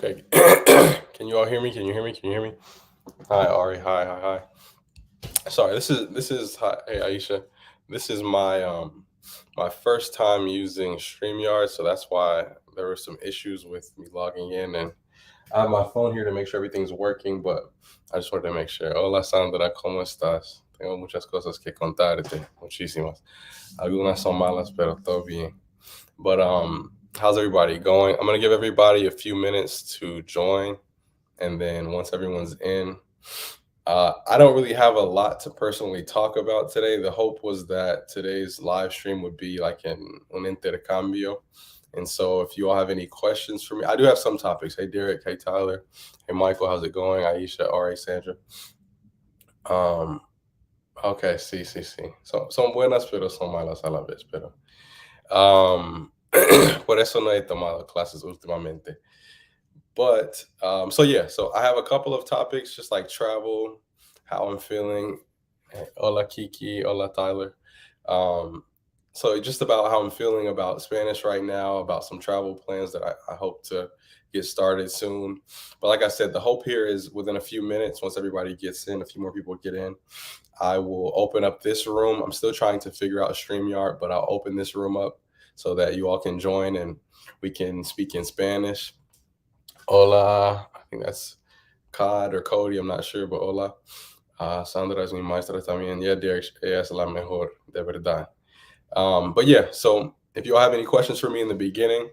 Okay. Can you all hear me? Can you hear me? Can you hear me? Hi, Ari. Hi, hi, hi. Sorry, this is hi, hey Aisha. This is my first time using StreamYard, so that's why there were some issues with me logging in, and I have my phone here to make sure everything's working, but I just wanted to make sure. Hola Sandra, ¿cómo estás? Tengo muchas cosas que contarte, muchísimas. Algunas son malas, pero todo bien. But how's everybody going? I'm gonna give everybody a few minutes to join, and then once everyone's in, I don't really have a lot to personally talk about today. The hope was that today's live stream would be like an intercambio. And so if you all have any questions for me, I do have some topics. Hey Derek, hey Tyler, hey Michael, how's it going? Aisha, R.A. Sandra. Um, okay, sí. Son buenas, pero son malas a la vez, pero. Por eso no he tomado clases últimamente. But so yeah, so I have a couple of topics, just like travel, how I'm feeling. Hola Kiki, hola Tyler. Um, so just about how I'm feeling about Spanish right now, about some travel plans that I hope to get started soon. But like I said, the hope here is within a few minutes, once everybody gets in, a few more people get in, I will open up this room. I'm still trying to figure out StreamYard, but I'll open this room up so that you all can join and we can speak in Spanish. Hola, I think that's Cod or Cody, I'm not sure, but hola. Sandra es mi maestra también. Yeah, Derek, ella es la mejor, de verdad. But yeah, so if you all have any questions for me in the beginning,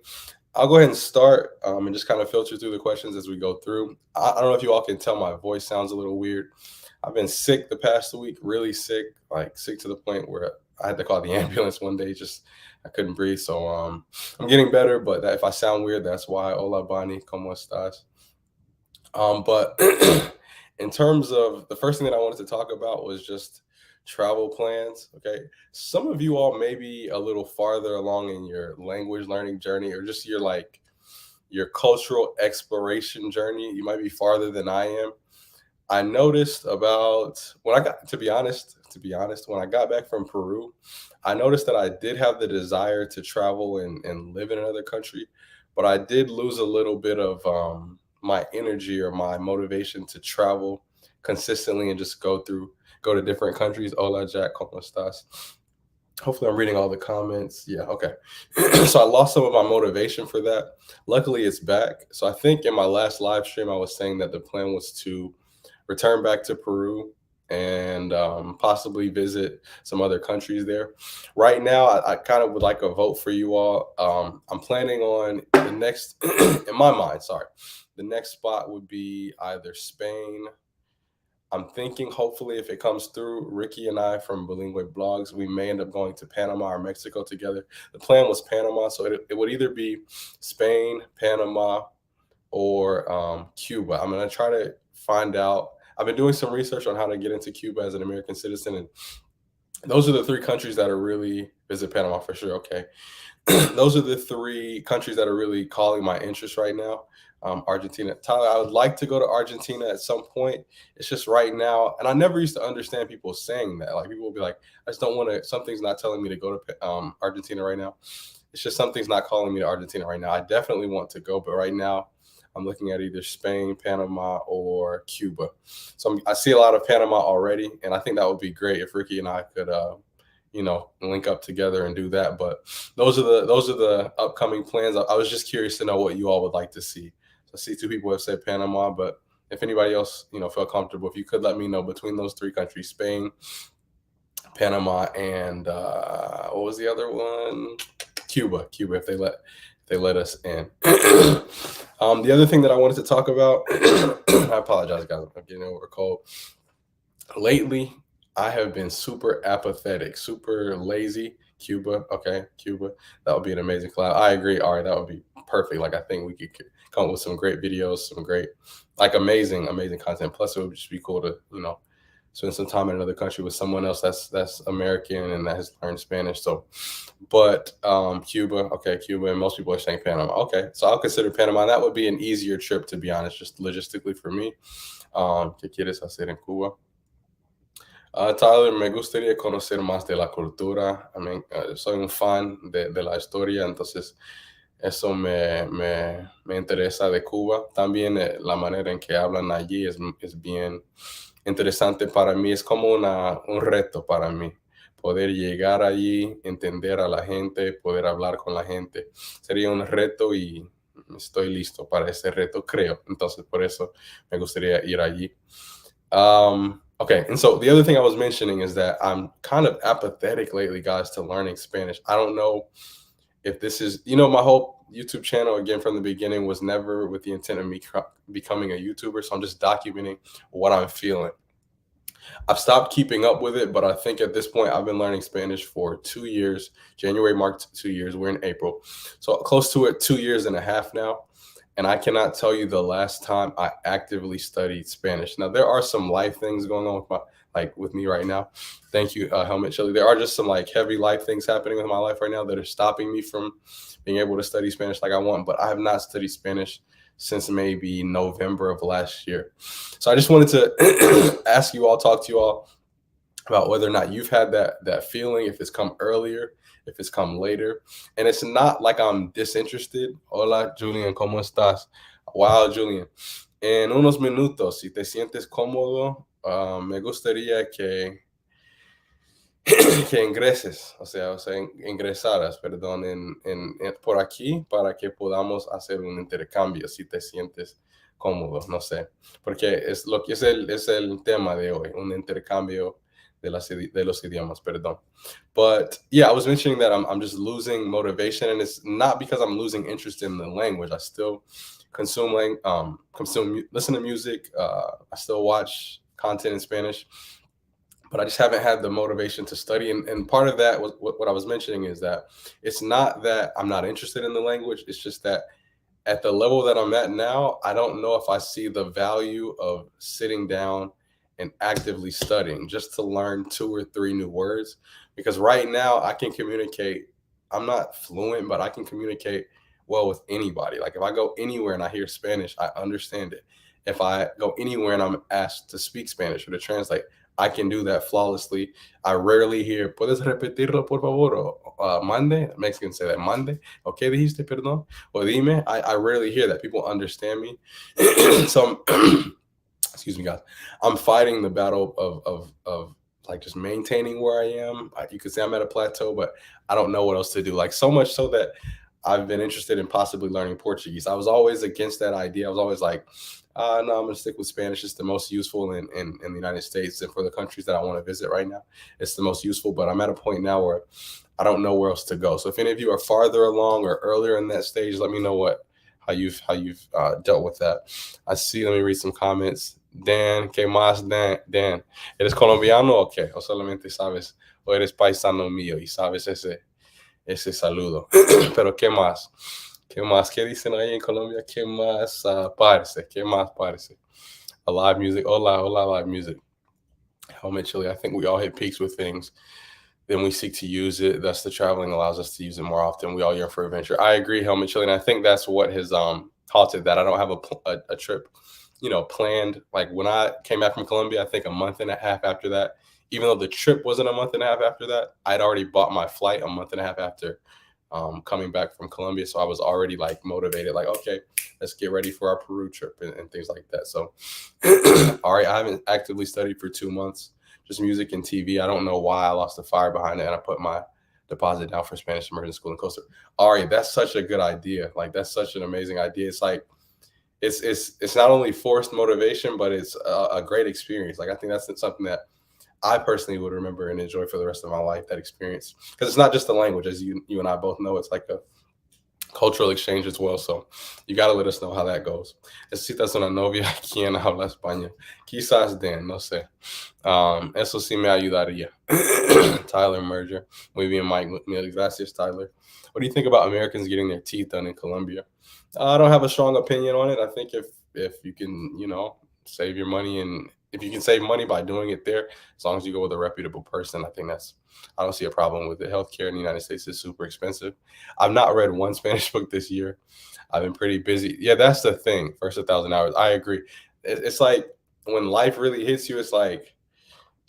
I'll go ahead and start and just kind of filter through the questions as we go through. I don't know if you all can tell my voice sounds a little weird. I've been sick the past week, really sick, like sick to the point where I had to call the ambulance one day. Just I couldn't breathe. So I'm getting better, but if I sound weird, that's why. Hola, Bonnie, ¿cómo estás? But in terms of the first thing that I wanted to talk about was just travel plans. Okay. Some of you all may be a little farther along in your language learning journey or just your cultural exploration journey. You might be farther than I am. I noticed about when I got to be honest, when I got back from Peru, I noticed that I did have the desire to travel and live in another country, but I did lose a little bit of my energy or my motivation to travel consistently and just go to different countries. Hola Jack, ¿cómo estás? Hopefully I'm reading all the comments. Yeah, okay. So I lost some of my motivation for that. Luckily it's back. So I think in my last live stream I was saying that the plan was to return back to Peru and possibly visit some other countries there. Right now, I kind of would like a vote for you all. I'm planning on the next, in my mind, sorry, the next spot would be either Spain. I'm thinking, hopefully, if it comes through, Ricky and I from Bilingual Blogs, we may end up going to Panama or Mexico together. The plan was Panama, so it would either be Spain, Panama, or Cuba. I'm gonna try to find out. I've been doing some research on how to get into Cuba as an American citizen, and those are the three countries that are really visit Panama for sure. Okay, those are the three countries that are really calling my interest right now. Argentina, Tyler, I would like to go to Argentina at some point. It's just right now, and I never used to understand people saying that. Like people will be like, I just don't want to. Something's not telling me to go to Argentina right now. It's just something's not calling me to Argentina right now. I definitely want to go, but right now I'm looking at either Spain, Panama, or Cuba. So I see a lot of Panama already, and I think that would be great if Ricky and I could, link up together and do that. But those are the upcoming plans. I was just curious to know what you all would like to see. So I see two people have said Panama, but if anybody else, feel comfortable, if you could let me know between those three countries, Spain, Panama, and what was the other one? Cuba, if they let us in. The other thing that I wanted to talk about, I apologize, guys, I'm getting over a cold. Lately, I have been super apathetic, super lazy. Cuba, okay, Cuba, that would be an amazing collab. I agree. All right, that would be perfect. Like I think we could come up with some great videos, some great, like amazing content. Plus, it would just be cool to spend some time in another country with someone else that's American and that has learned Spanish. So, but Cuba, okay, Cuba, and most people are saying Panama. Okay, so I'll consider Panama. That would be an easier trip, to be honest, just logistically for me. ¿Qué quieres hacer en Cuba? Tyler, me gustaría conocer más de la cultura. I mean, soy un fan de la historia, entonces Eso me interesa de Cuba. También la manera en que hablan allí es bien interesante para mí. Es como un reto para mí. Poder llegar allí, entender a la gente, poder hablar con la gente. Sería un reto y estoy listo para ese reto, creo. Entonces, por eso me gustaría ir allí. Okay, and so the other thing I was mentioning is that I'm kind of apathetic lately, guys, to learning Spanish. I don't know if this is, my whole YouTube channel again from the beginning was never with the intent of me becoming a YouTuber. So I'm just documenting what I'm feeling. I've stopped keeping up with it, but I think at this point I've been learning Spanish for 2 years. January marked 2 years. We're in April. So close to it, 2 years and a half now. And I cannot tell you the last time I actively studied Spanish. Now there are some life things going on with me right now. Thank you, Helmet Chili. There are just some like heavy life things happening with my life right now that are stopping me from being able to study Spanish like I want. But I have not studied Spanish since maybe November of last year. So I just wanted to talk to you all about whether or not you've had that feeling, if it's come earlier, if it's come later. And it's not like I'm disinterested. Hola, Julian, ¿cómo estás? Wow, Julian. En unos minutos, si te sientes cómodo, me gustaría que ingreses, o sea, ingresaras, perdón, por aquí para que podamos hacer un intercambio si te sientes cómodo, no sé, porque es lo que es el tema de hoy, un intercambio de los idiomas, perdón. But yeah, I was mentioning that I'm just losing motivation, and it's not because I'm losing interest in the language. I still listen to music. I still watch content in Spanish, but I just haven't had the motivation to study. And part of that was what I was mentioning is that it's not that I'm not interested in the language. It's just that at the level that I'm at now, I don't know if I see the value of sitting down and actively studying just to learn 2 or 3 new words. Because right now I can communicate, I'm not fluent, but I can communicate well with anybody. Like if I go anywhere and I hear Spanish, I understand it. If I go anywhere and I'm asked to speak Spanish or to translate, I can do that flawlessly. I rarely hear, ¿puedes repetirlo, por favor? Or, mande. Mexicans say that, mande. Okay, dijiste, perdón. Or dime. I rarely hear that. People understand me. So, excuse me, guys. I'm fighting the battle of like just maintaining where I am. You could say I'm at a plateau, but I don't know what else to do. Like so much so that I've been interested in possibly learning Portuguese. I was always against that idea. I was always like, no, I'm gonna stick with Spanish. It's the most useful in the United States and for the countries that I want to visit right now. It's the most useful. But I'm at a point now where I don't know where else to go. So if any of you are farther along or earlier in that stage, let me know how you've dealt with that. I see. Let me read some comments. Dan, ¿qué más, Dan? ¿Eres colombiano o qué? O solamente sabes, o eres paisano mío y sabes ese saludo. Pero ¿qué más? ¿Qué más? ¿Qué dicen ahí en Colombia? ¿Qué más parece? ¿Qué más parece? A live music. Hola, live music. Helmet Chili. I think we all hit peaks with things. Then we seek to use it. Thus, the traveling allows us to use it more often. We all yearn for adventure. I agree, Helmet Chili, and I think that's what has halted that. I don't have a trip, planned. Like when I came back from Colombia, I think a month and a half after that. Even though the trip wasn't a month and a half after that, I'd already bought my flight a month and a half after coming back from Colombia. So I was already like motivated, like, okay, let's get ready for our Peru trip and things like that. So, all right, I haven't actively studied for 2 months, just music and TV. I don't know why I lost the fire behind it. And I put my deposit down for Spanish immersion school in Costa. All right, that's such a good idea. Like, that's such an amazing idea. It's like, it's not only forced motivation, but it's a great experience. Like, I think that's something that I personally would remember and enjoy for the rest of my life, that experience. Because it's not just the language, as you and I both know, it's like a cultural exchange as well. So you got to let us know how that goes. Necesitas una novia quien habla español. Quizás Dan, no sé. Eso sí me ayudaría. Tyler Merger. Muy bien, Mike. Mil gracias, Tyler. What do you think about Americans getting their teeth done in Colombia? I don't have a strong opinion on it. I think if you can, save your money, and if you can save money by doing it there, as long as you go with a reputable person, I don't see a problem with it. Healthcare in the United States is super expensive. I've not read one Spanish book this year. I've been pretty busy. Yeah, that's the thing. First 1,000 hours. I agree. It's like when life really hits you, it's like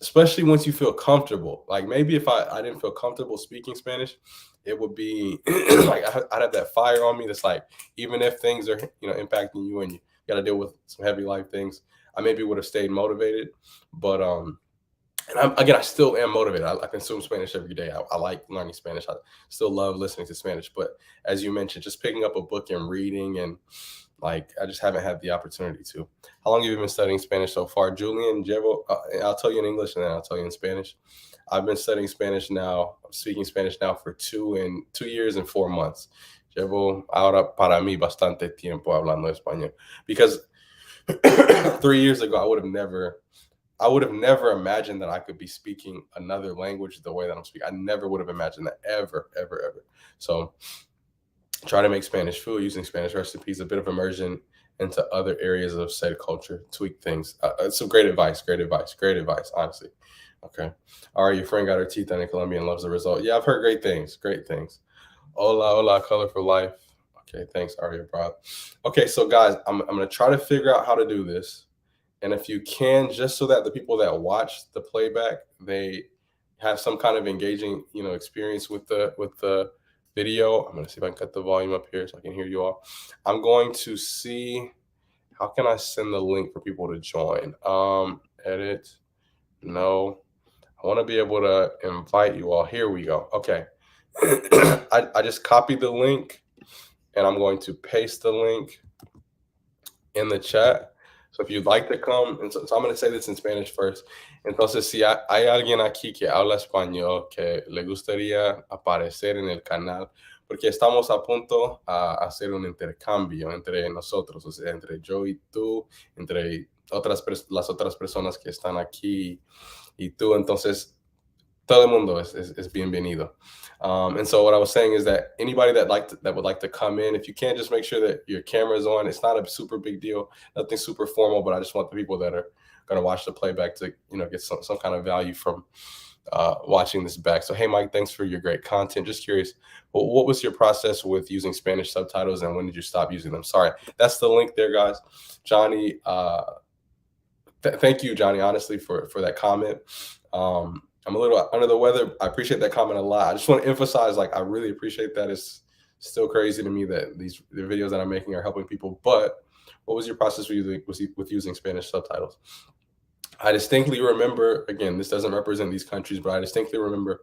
especially once you feel comfortable. Like maybe if I didn't feel comfortable speaking Spanish, it would be like I'd have that fire on me. That's like, even if things are, impacting you and you got to deal with some heavy life things, I maybe would have stayed motivated. But and again, I still am motivated. I consume Spanish every day. I like learning Spanish. I still love listening to Spanish. But as you mentioned, just picking up a book and reading, and like I just haven't had the opportunity to. How long have you been studying Spanish so far, Julian? Llevo, I'll tell you in English and then I'll tell you in Spanish. I've been studying Spanish now, speaking Spanish now for 2 years and 4 months. Llevo ahora para mí bastante tiempo hablando español, because 3 years ago I would have never imagined that I could be speaking another language the way that I'm speaking. I never would have imagined that, ever, ever, ever. So try to make Spanish food using Spanish recipes, a bit of immersion into other areas of said culture, tweak things. Some great advice, great advice, great advice, honestly. Okay. All right, your friend got her teeth done in Colombia and loves the result. Yeah, I've heard great things, great things. Hola, hola, colorful life. Okay, thanks, Aria Broad. Okay, so guys, I'm gonna try to figure out how to do this. And if you can, just so that the people that watch the playback, they have some kind of engaging, experience with the video. I'm gonna see if I can cut the volume up here so I can hear you all. I'm going to see, how can I send the link for people to join. Edit. No. I want to be able to invite you all. Here we go. Okay. I just copied the link and I'm going to paste the link in the chat. So if you'd like to come, and so I'm going to say this in Spanish first. Entonces, si hay alguien aquí que habla español que le gustaría aparecer en el canal, porque estamos a punto a hacer un intercambio entre nosotros, o sea, entre yo y tú, entre las otras personas que están aquí y tú. Entonces, todo el mundo es bienvenido. And so what I was saying is that anybody that would like to come in, if you can, just make sure that your camera's on. It's not a super big deal, nothing super formal, but I just want the people that are going to watch the playback to get some kind of value from watching this back. So hey, Mike, thanks for your great content. Just curious, what was your process with using Spanish subtitles, and when did you stop using them? Sorry, that's the link there, guys. Johnny, thank you, Johnny, honestly, for that comment. I'm a little under the weather. I appreciate that comment a lot. I just want to emphasize, like, I really appreciate that. It's still crazy to me that the videos that I'm making are helping people. But what was your process with using Spanish subtitles? I distinctly remember, again, this doesn't represent these countries, but I distinctly remember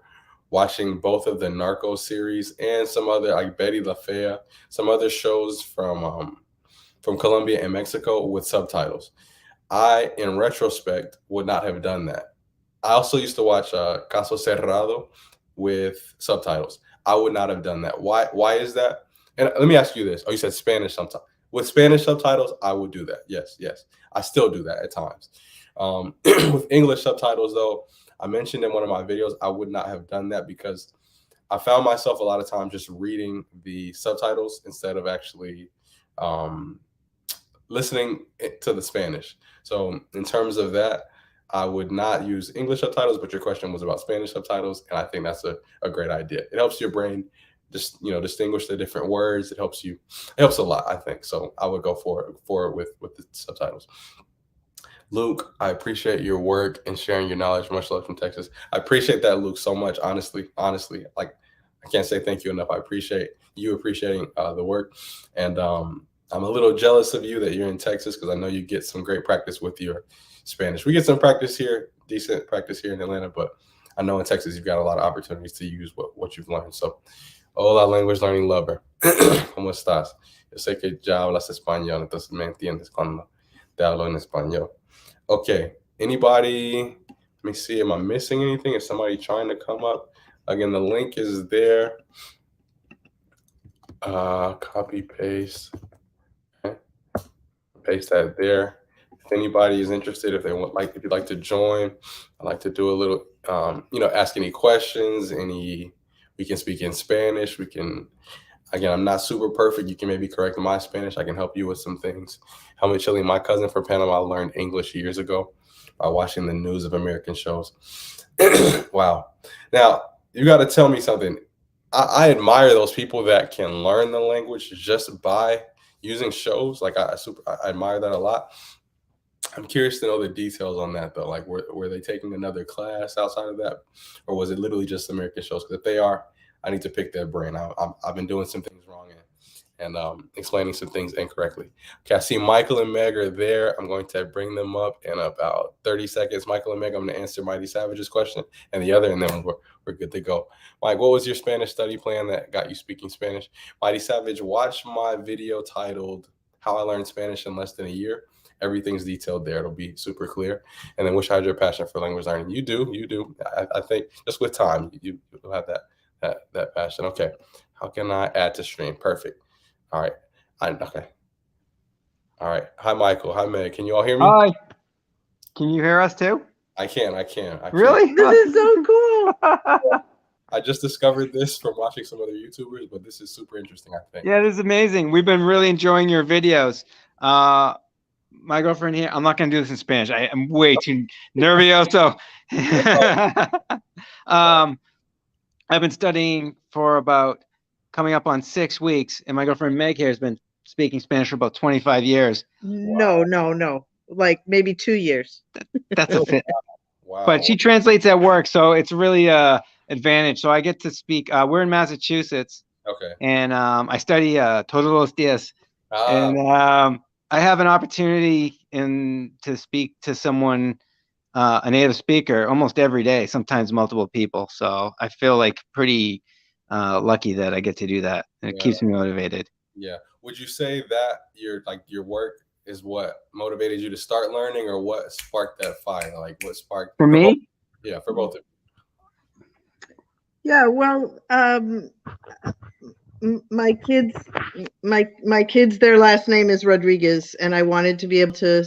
watching both of the Narcos series and some other, like Betty La Fea, some other shows from Colombia and Mexico with subtitles. I, in retrospect, would not have done that. I also used to watch Caso Cerrado with subtitles. I would not have done that. Why is that? And let me ask you this. Oh, you said Spanish sometimes. With Spanish subtitles, I would do that. Yes. I still do that at times. With English subtitles, though, I mentioned in one of my videos, I would not have done that because I found myself a lot of times just reading the subtitles instead of actually listening to the Spanish. So in terms of that, I would not use English subtitles, but your question was about Spanish subtitles, and I think that's a great idea. It helps your brain just distinguish the different words. It helps a lot, I think. So I would go for it with the subtitles. Luke, I appreciate your work and sharing your knowledge. Much love from Texas. I appreciate that, Luke, so much. Honestly, like I can't say thank you enough. I appreciate you appreciating the work, and I'm a little jealous of you that you're in Texas because I know you get some great practice with your Spanish. We get some practice here, decent practice here in Atlanta, but I know in Texas you've got a lot of opportunities to use what you've learned. So, hola, language learning lover. ¿Cómo estás? Yo sé que ya hablas español, entonces me entiendes cuando te hablo en español. Okay, anybody? Let me see. Am I missing anything? Is somebody trying to come up? Again, the link is there. Copy, paste. Okay. Paste that there. If anybody is interested, if you'd like to join, I'd like to do a little, ask any questions. We can speak in Spanish. Again, I'm not super perfect. You can maybe correct my Spanish. I can help you with some things. Helmet Chili, my cousin from Panama, learned English years ago by watching the news of American shows. Wow. Now, you got to tell me something. I admire those people that can learn the language just by using shows. Like I admire that a lot. I'm curious to know the details on that though. Like, were they taking another class outside of that, or was it literally just American shows? Because if they are, I need to pick their brain. I've been doing some things wrong and explaining some things incorrectly. Okay, I see Michael and Meg are there. I'm going to bring them up in about 30 seconds. Michael and Meg, I'm going to answer Mighty Savage's question and the other, and then we're good to go. Mike, what was your Spanish study plan that got you speaking Spanish? Mighty Savage, watch my video titled "How I Learned Spanish in Less Than a Year." Everything's detailed there. It'll be super clear. And then which has your passion for language learning? You do. I think just with time, you'll have that passion. Okay. How can I add to stream? Perfect. All right. Okay. All right. Hi, Michael. Hi, Meg. Can you all hear me? Hi. Can you hear us too? I can. Really? This is so cool. I just discovered this from watching some other YouTubers, but this is super interesting, I think. Yeah, this is amazing. We've been really enjoying your videos. My girlfriend here, I'm not going to do this in Spanish. I am way too nervioso. I've been studying for about coming up on 6 weeks, and my girlfriend Meg here has been speaking Spanish for about 25 years. No. Like maybe 2 years. That's a fit. Wow. But she translates at work, so it's really a advantage. So I get to speak. We're in Massachusetts. Okay. And I study todos los días. And I have an opportunity to speak to someone, a native speaker, almost every day, sometimes multiple people. So I feel like pretty lucky that I get to do that. And it keeps me motivated. Yeah. Would you say that your work is what motivated you to start learning, or what sparked that fire? Like what sparked for me? Both? Yeah, for both of you. Yeah, well, my kids, their last name is Rodriguez, and I wanted to be able to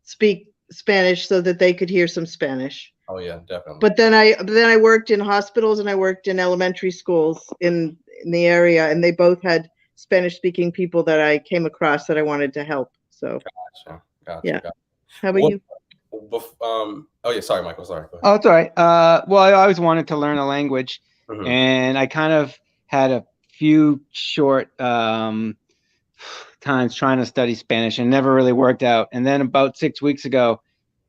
speak Spanish so that they could hear some Spanish. Oh yeah, definitely. But then I worked in hospitals and I worked in elementary schools in the area, and they both had Spanish-speaking people that I came across that I wanted to help. So gotcha. Yeah. How about you? Oh yeah, sorry, Michael. Sorry. Go ahead. Oh, it's all right. Well, I always wanted to learn a language, and I kind of had a few short times trying to study Spanish, and never really worked out. And then about 6 weeks ago,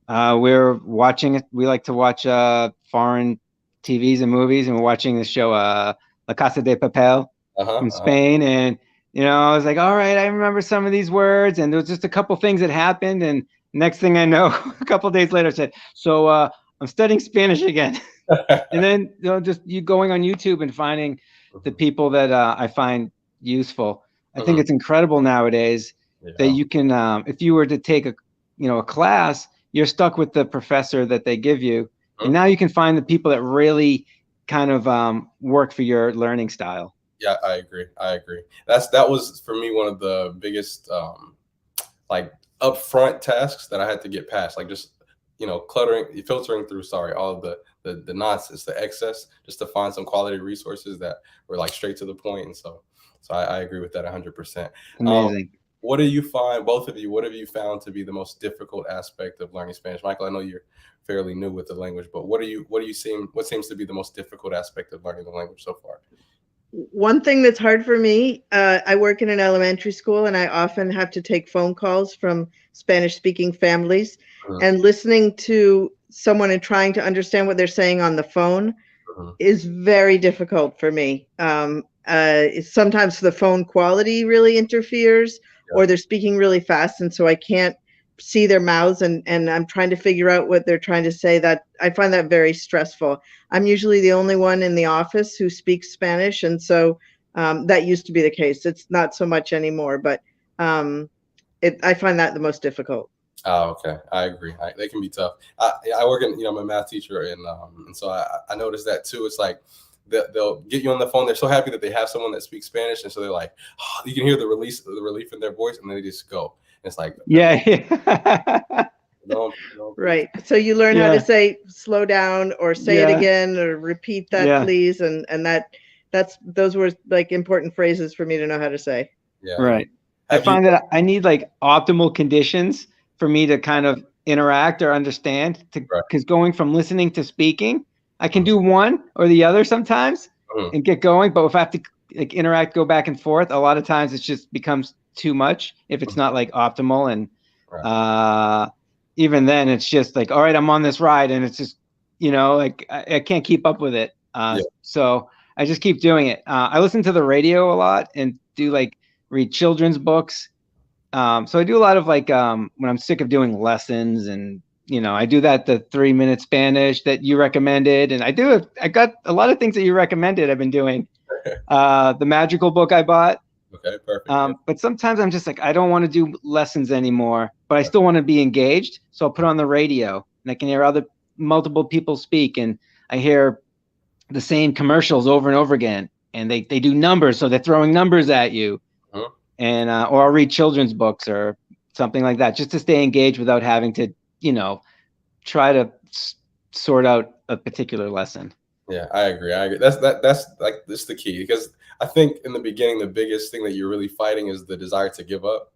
we were watching it. We like to watch foreign TVs and movies, and we're watching the show La Casa de Papel from Spain, and I was like, all right, I remember some of these words, and there was just a couple things that happened, and next thing I know, a couple of days later, I said, so I'm studying Spanish again. And then just you going on YouTube and finding the people that I find useful. I think it's incredible nowadays that you can, if you were to take a class, you're stuck with the professor that they give you, and now you can find the people that really kind of work for your learning style. Yeah, I agree. That was for me one of the biggest like upfront tasks that I had to get past, like just filtering through all of the nonsense, the excess, just to find some quality resources that were like straight to the point. And so I agree with that 100%. Amazing. What do you find, both of you, what have you found to be the most difficult aspect of learning Spanish? Michael, I know you're fairly new with the language, but what seems to be the most difficult aspect of learning the language so far? One thing that's hard for me, I work in an elementary school, and I often have to take phone calls from Spanish-speaking families, and listening to someone and trying to understand what they're saying on the phone is very difficult for me. Sometimes the phone quality really interferes, or they're speaking really fast, and so I can't see their mouths, and I'm trying to figure out what they're trying to say. That I find that very stressful. I'm usually the only one in the office who speaks Spanish, and so that used to be the case. It's not so much anymore, but I find that the most difficult. Oh, okay. I agree. They can be tough. I work in, I'm a math teacher, and so I noticed that too. It's like they'll get you on the phone. They're so happy that they have someone that speaks Spanish, and so they're like, oh, you can hear the relief in their voice, and then they just go. It's like, right. So you learn how to say slow down, or say it again, or repeat that, please, and those were like important phrases for me to know how to say. Yeah. Right. I find that I need like optimal conditions for me to kind of interact or understand, because going from listening to speaking, I can do one or the other sometimes and get going. But if I have to like interact, go back and forth, a lot of times it just becomes too much if it's not like optimal. And even then, it's just like, all right, I'm on this ride, and it's just, like I can't keep up with it. So I just keep doing it. I listen to the radio a lot and do read children's books. So I do a lot of when I'm sick of doing lessons, and I do the 3-minute Spanish that you recommended, and I got a lot of things that you recommended I've been doing. The magical book I bought. Okay, perfect. But sometimes I'm just I don't want to do lessons anymore, but I still want to be engaged. So I'll put on the radio, and I can hear multiple people speak, and I hear the same commercials over and over again, and they do numbers, so they're throwing numbers at you. And or I'll read children's books or something like that, just to stay engaged without having to try to sort out a particular lesson. Yeah, I agree. That's this the key, because I think in the beginning, the biggest thing that you're really fighting is the desire to give up,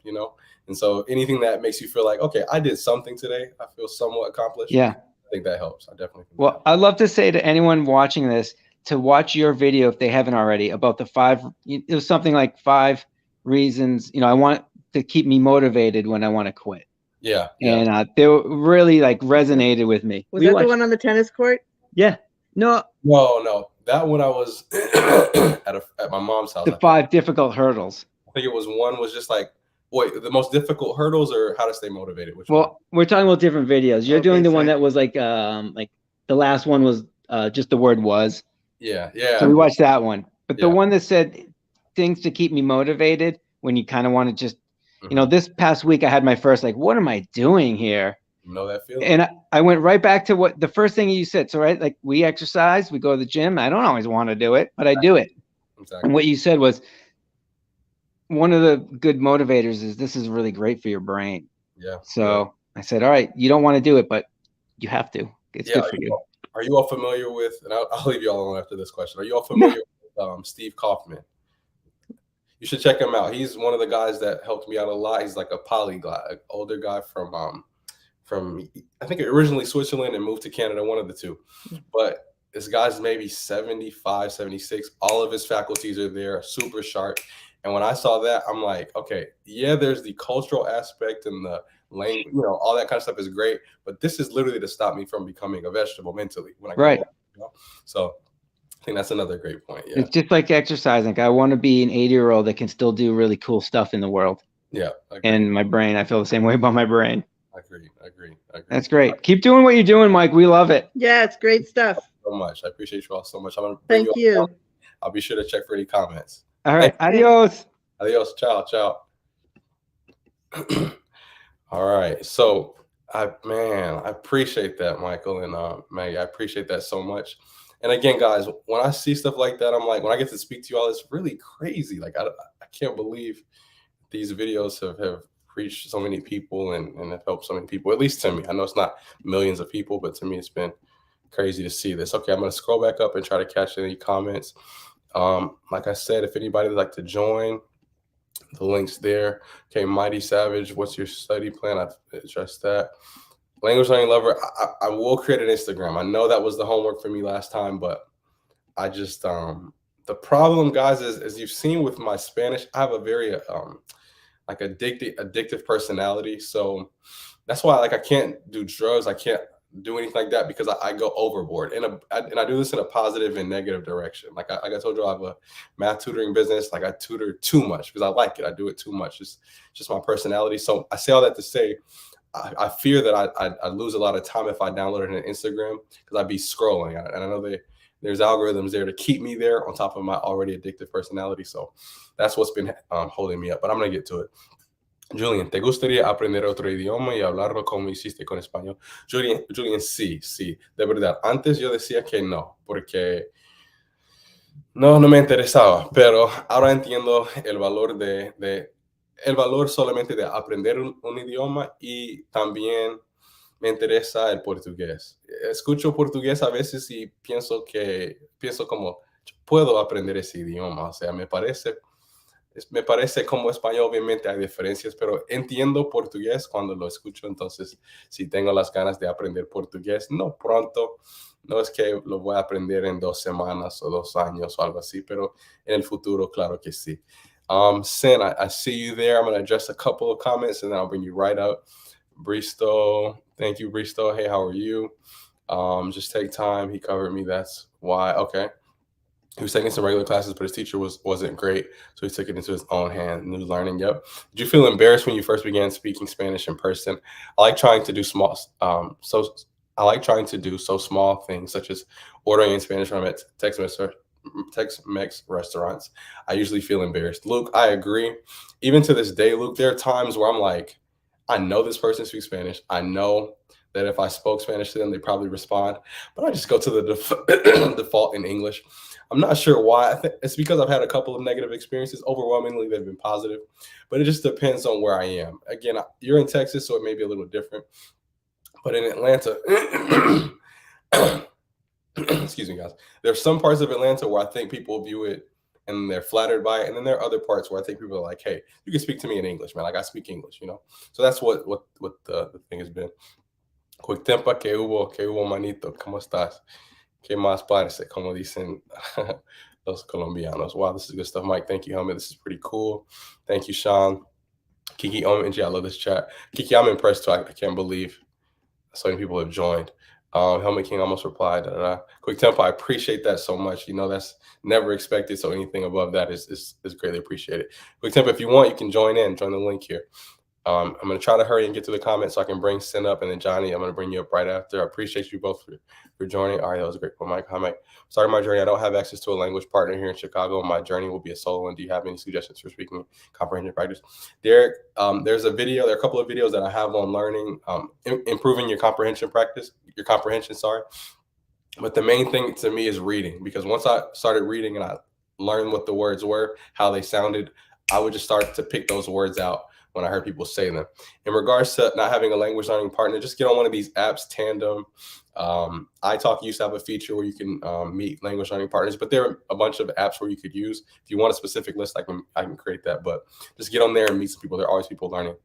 and so anything that makes you feel like, okay, I did something today, I feel somewhat accomplished. Yeah, I think that helps. I definitely think well, I'd love to say to anyone watching this to watch your video if they haven't already, about the 5, it was something like 5 reasons, I want to keep me motivated when I want to quit. Yeah. And they really resonated with me. Was that the one on the tennis court? Yeah. No, that one I was at my mom's house. The 5 difficult hurdles. I think it was just wait, the most difficult hurdles, or how to stay motivated? Which one? We're talking about different videos. You're doing the one that was the last one was just the word was. Yeah. So we watched that one. But the one that said things to keep me motivated when you kind of want to just, this past week I had my first what am I doing here? Know that feeling? And I went right back to what the first thing you said. So we exercise, we go to the gym. I don't always want to do it, but I do it. Exactly. And what you said was, one of the good motivators is this is really great for your brain. Yeah. So I said, all right, you don't want to do it, but you have to. It's good for you. Are you all familiar with, and I'll leave you all alone after this question. Are you all familiar with Steve Kaufman? You should check him out. He's one of the guys that helped me out a lot. He's like a polyglot, an older guy from I think originally Switzerland and moved to Canada, one of the two. But this guy's maybe 75, 76. All of his faculties are there, super sharp. And when I saw that, I'm like, okay, yeah, there's the cultural aspect and the language, all that kind of stuff is great. But this is literally to stop me from becoming a vegetable mentally when I right. So I think that's another great point. Yeah. It's just like exercising. I want to be an 80-year-old that can still do really cool stuff in the world. Yeah. And my brain, I feel the same way about my brain. I agree. That's great. Keep doing what you're doing, Mike. We love it. Yeah, it's great stuff. Thank you so much. I appreciate you all so much. Thank you. I'll be sure to check for any comments. All right. Adios. Adios. Ciao. All right. So I appreciate that, Michael and Maggie. I appreciate that so much. And again, guys, when I see stuff like that, I'm like, when I get to speak to you all, it's really crazy. I can't believe these videos have reached so many people and have helped so many people, at least to me. I know it's not millions of people, but to me, it's been crazy to see this. Okay, I'm going to scroll back up and try to catch any comments. Like I said, if anybody would like to join, the link's there. Okay, Mighty Savage, what's your study plan? I've addressed that. Language Learning Lover, I will create an Instagram. I know that was the homework for me last time, but I just, the problem, guys, is as you've seen with my Spanish, I have a very addictive personality. So that's why I can't do drugs. I can't do anything like that because I go overboard. And I do this in a positive and negative direction. Like I told you, I have a math tutoring business. I tutor too much because I like it. I do it too much. It's just my personality. So I say all that to say, I fear that I lose a lot of time if I download it on Instagram because I'd be scrolling. And I know there's algorithms there to keep me there on top of my already addictive personality. So that's what's been holding me up. But I'm going to get to it. Julian, ¿te gustaría aprender otro idioma y hablarlo como hiciste con español? Julian, sí, de verdad. Antes yo decía que no, porque no me interesaba, pero ahora entiendo el valor el valor solamente de aprender un idioma y también me interesa el portugués. Escucho portugués a veces y pienso como puedo aprender ese idioma. O sea, me parece como español, obviamente hay diferencias, pero entiendo portugués cuando lo escucho. Entonces, si tengo las ganas de aprender portugués, no pronto, no es que lo voy a aprender en 2 semanas o 2 años o algo así, pero en el futuro, claro que sí. Sin, I see you there. I'm going to address a couple of comments and then I'll bring you right up. Bristo, Thank you, Bristo. Hey, how are you? Just take time. He covered me. That's why. Okay. He was taking some regular classes, but his teacher wasn't great, so he took it into his own hand. New learning. Yep. Did you feel embarrassed when you first began speaking Spanish in person? I like trying to do small. I like trying to do so small things such as ordering in Spanish from at Tex-Mex restaurants. I usually feel embarrassed. Luke, I agree. Even to this day, Luke, there are times where I'm like, I know this person speaks Spanish. I know that if I spoke Spanish to them, they probably respond, but I just go to the default in English. I'm not sure why. I think it's because I've had a couple of negative experiences. Overwhelmingly, they've been positive, but it just depends on where I am. Again, you're in Texas, so it may be a little different. But in Atlanta, excuse me, guys, there's some parts of Atlanta where I think people view it and they're flattered by it, and then there are other parts where I think people are like, "Hey, you can speak to me in English, man. Like I speak English, you know." So that's what the thing has been. Quick tempo que hubo, manito. ¿Cómo estás? ¿Qué más parece? Como dicen los colombianos. Wow, this is good stuff, Mike. Thank you, Helmet. This is pretty cool. Thank you, Sean. Kiki Omenji, I love this chat. Kiki, I'm impressed too. I can't believe so many people have joined. Helmet King almost replied. Quick tempo, I appreciate that so much. You know, that's never expected. So anything above that is greatly appreciated. Quick tempo, if you want, you can join the link here. I'm going to try to hurry and get to the comments so I can bring Sin up, and then Johnny, I'm going to bring you up right after. I appreciate you both for joining. All right, that was a great point, Mike. Hi, Mike. Starting my journey, I don't have access to a language partner here in Chicago. My journey will be a solo one. Do you have any suggestions for speaking comprehension practice? Derek, there's a video. There are a couple of videos that I have on learning, improving your comprehension practice, But the main thing to me is reading, because once I started reading and I learned what the words were, how they sounded, I would just start to pick those words out when I heard people say them. In regards to not having a language learning partner, just get on one of these apps, Tandem. Italki used to have a feature where you can meet language learning partners, but there are a bunch of apps where you could use. If you want a specific list, I can create that, but just get on there and meet some people. There are always people learning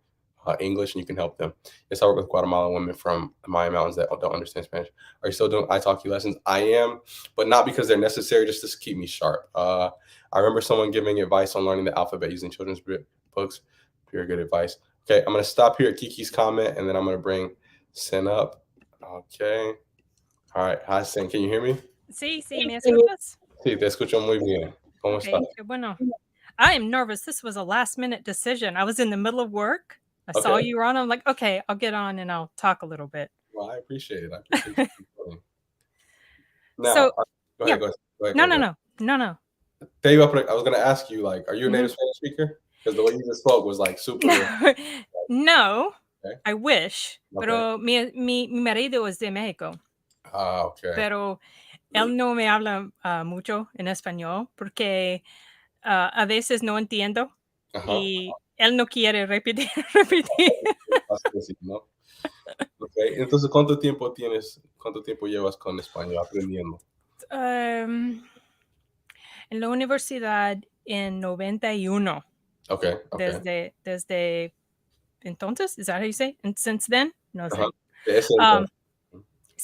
English, and you can help them. Yes, I work with Guatemalan women from the Maya Mountains that don't understand Spanish. Are you still doing Italki lessons? I am, but not because they're necessary, just to keep me sharp. I remember someone giving advice on learning the alphabet using children's books. Very good advice. Okay, I'm going to stop here at Kiki's comment, and then I'm going to bring Sin up. Okay. All right. Hi, Sin. Can you hear me? Sí, ¿me escuchas? Sí, te escucho muy bien. ¿Cómo estás? Qué bueno. I am nervous. This was a last-minute decision. I was in the middle of work. I saw you were on. I'm like, okay, I'll get on and I'll talk a little bit. Well, I appreciate it. Now, So, go ahead. No. I was going to ask you, like, are you a native Spanish speaker? Because the way you just spoke was like super. No, okay. I wish. Okay. Pero mi marido es de México. Ah, okay. Pero él no me habla mucho en español porque a veces no entiendo y él no quiere repetir. ¿No? Okay. Entonces, ¿cuánto tiempo llevas con español aprendiendo? En la universidad en 91. Okay. Desde entonces, is that how you say? And since then? No sé.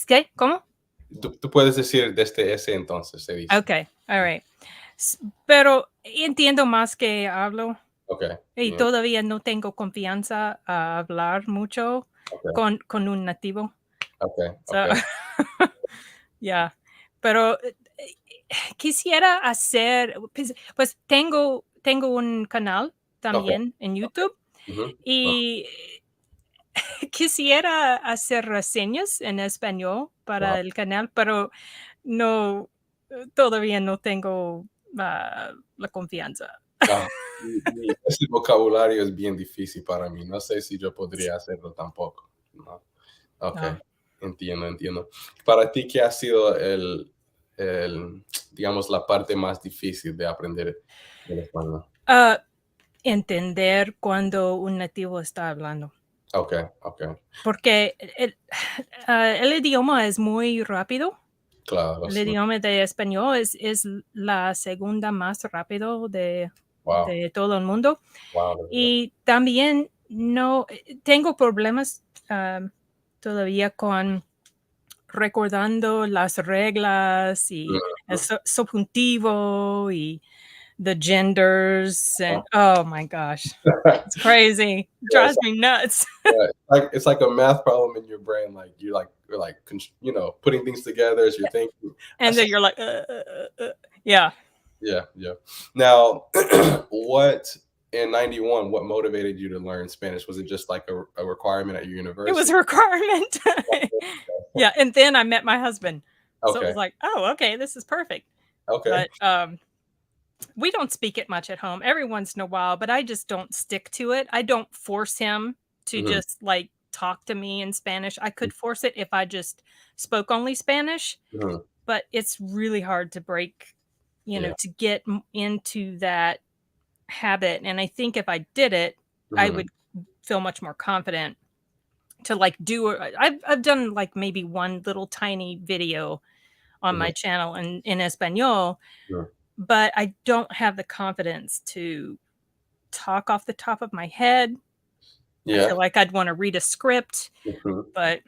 ¿Qué? ¿Cómo? Tú puedes decir desde ese entonces, se dice. Okay, all right. Pero entiendo más que hablo. Okay. Y todavía no tengo confianza a hablar mucho con un nativo. Okay. Yeah. Pero quisiera hacer, pues tengo un canal también en YouTube y quisiera hacer reseñas en español para el canal, pero todavía no tengo la confianza. Ese vocabulario es bien difícil para mí. No sé si yo podría hacerlo tampoco. No. Okay. Entiendo. Para ti, ¿qué ha sido digamos, la parte más difícil de aprender el español? Entender cuando un nativo está hablando. Okay. Porque el idioma es muy rápido. Claro. El idioma de español es la segunda más rápido de todo el mundo. Wow. Y también no tengo problemas todavía con recordando las reglas y el subjuntivo y the genders and oh my gosh, it's crazy. Drives me nuts. It's like a math problem in your brain. Like you're like putting things together as you're thinking, and then you're like, yeah. Now, what in '91? What motivated you to learn Spanish? Was it just like a requirement at your university? It was a requirement. Yeah, and then I met my husband, so it was like, oh, okay, this is perfect. Okay, but we don't speak it much at home. Every once in a while, but I just don't stick to it. I don't force him to just like talk to me in Spanish. I could force it if I just spoke only Spanish, but it's really hard to break, to get into that habit. And I think if I did it, I would feel much more confident to like do. I've done like maybe one little tiny video on my channel in Espanol. But I don't have the confidence to talk off the top of my head. I feel like I'd want to read a script, but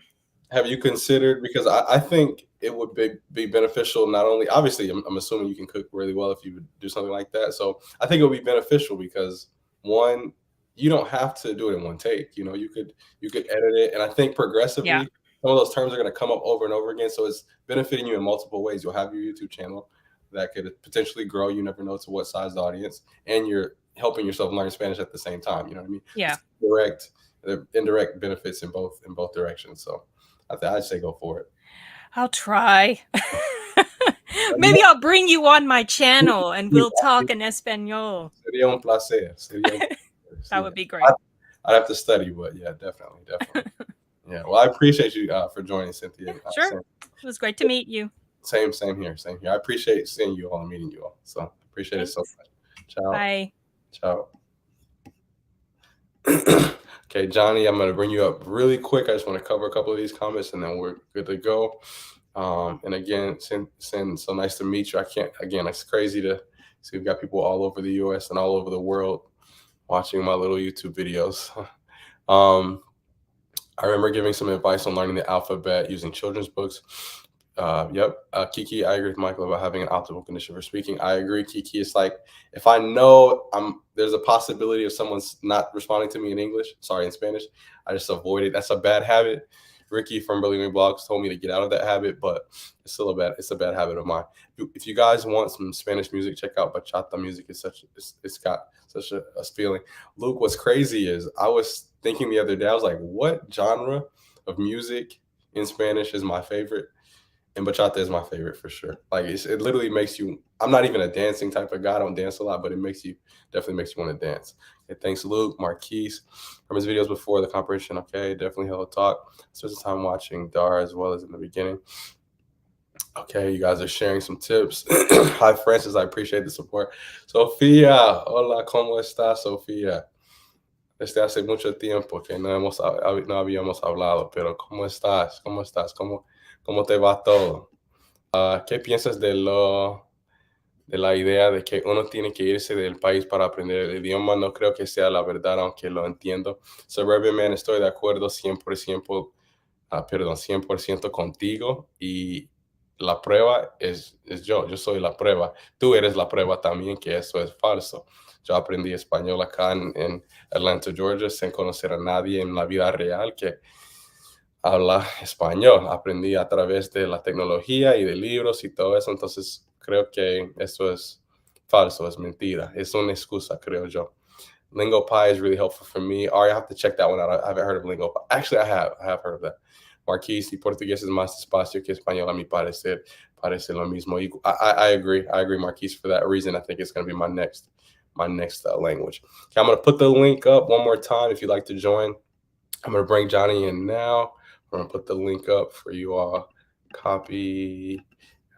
have you considered, because I think it would be beneficial, not only, obviously, I'm assuming you can cook really well if you would do something like that. So I think it would be beneficial because, one, you don't have to do it in one take. You could edit it. And I think progressively, some of those terms are going to come up over and over again. So it's benefiting you in multiple ways. You'll have your YouTube channel that could potentially grow. You never know to what size audience, and you're helping yourself learn Spanish at the same time. You know what I mean? Yeah. Indirect benefits in both directions. So I'd say go for it. I'll try. Maybe I'll bring you on my channel and we'll talk in Espanol. Sería un placer. That would be great. I'd have to study, but yeah, definitely. Yeah. Well, I appreciate you for joining, Cynthia. Sure. It was great to meet you. Same here. I appreciate seeing you all and meeting you all. So appreciate it so much. Ciao. Bye. Ciao. Okay, Johnny, I'm going to bring you up really quick. I just want to cover a couple of these comments and then we're good to go. And again, Sin, so nice to meet you. It's crazy to see we've got people all over the US and all over the world watching my little YouTube videos. I remember giving some advice on learning the alphabet using children's books. Kiki, I agree with Michael about having an optimal condition for speaking. I agree, Kiki. It's like if I know there's a possibility of someone's not responding to me in Spanish, I just avoid it. That's a bad habit. Ricky from Brilliant Blogs told me to get out of that habit, but it's still a bad habit of mine. If you guys want some Spanish music, check out bachata music. It's got such a feeling. Luke, what's crazy is I was thinking the other day, I was like, what genre of music in Spanish is my favorite? And bachata is my favorite for sure. Like it literally makes you, I'm not even a dancing type of guy. I don't dance a lot, but it definitely makes you want to dance. Okay, thanks, Luke. Marquise from his videos before the comprehension. Okay, definitely hello talk. Spend some time watching Dar as well as in the beginning. Okay, you guys are sharing some tips. Hi, Francis. I appreciate the support. Sofia, hola, ¿cómo estás, Sofia? Desde hace mucho tiempo que no habíamos hablado, pero ¿cómo estás? ¿Cómo te va todo? ¿Qué piensas de la idea de que uno tiene que irse del país para aprender el idioma? No creo que sea la verdad, aunque lo entiendo. Suburban Man, estoy de acuerdo 100%, 100% contigo. Y la prueba es yo soy la prueba. Tú eres la prueba también que eso es falso. Yo aprendí español acá en Atlanta, Georgia, sin conocer a nadie en la vida real que habla español. Aprendí a través de la tecnología y de libros y todo eso. Entonces, creo que eso es falso, es mentira. Es una excusa, creo yo. LingoPie is really helpful for me. Ari, I have to check that one out. I haven't heard of LingoPie. Actually, I have heard of that. Marquise, y portugués es más despacio que español, a mi parecer. Parece lo mismo. I agree, Marquise. For that reason, I think it's going to be my next language. Okay, I'm going to put the link up one more time if you'd like to join. I'm going to bring Johnny in now. I'm going to put the link up for you all. Copy.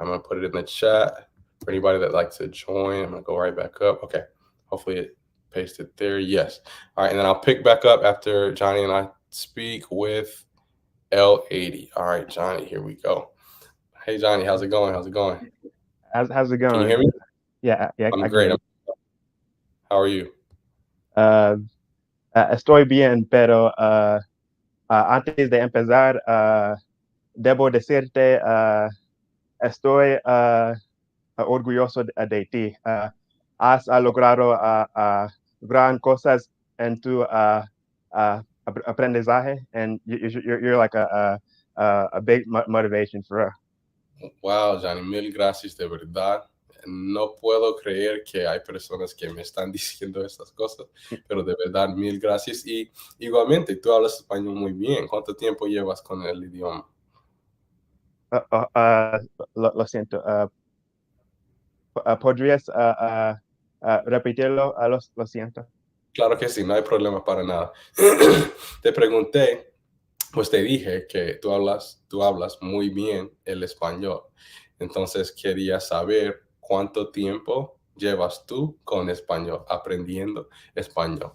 I'm going to put it in the chat for anybody that'd like to join. I'm going to go right back up. Okay. Hopefully it pasted there. Yes. All right. And then I'll pick back up after Johnny and I speak with L80. All right, Johnny, here we go. Hey, Johnny, how's it going? How's it going? Can you hear me? Yeah. I'm great. How are you? Estoy bien, pero antes de empezar, debo decirte, estoy orgulloso de ti. has logrado gran cosas en tu aprendizaje, and you're like a big motivation for real. Wow, Johnny, mil gracias de verdad. No puedo creer que hay personas que me están diciendo estas cosas, pero de verdad, mil gracias. Y igualmente, tú hablas español muy bien. ¿Cuánto tiempo llevas con el idioma? Lo siento. ¿Podrías repetirlo? Lo siento. Claro que sí, no hay problema para nada. Te pregunté, pues te dije que tú hablas muy bien el español. Entonces quería saber cuánto tiempo llevas tú con español, aprendiendo español.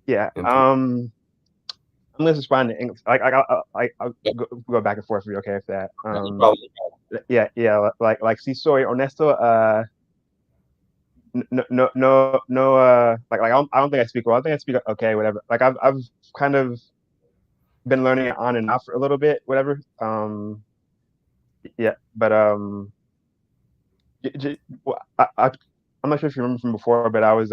Yeah. Entonces, I'm gonna respond in English. I'll go back and forth for you, okay, if that. no problem. Yeah. Like, si soy honesto, no. Like, I don't think I speak well. I think I speak okay, whatever. Like, I've kind of been learning it on and off for a little bit, whatever. Yeah, but well, I'm not sure if you remember from before, but I was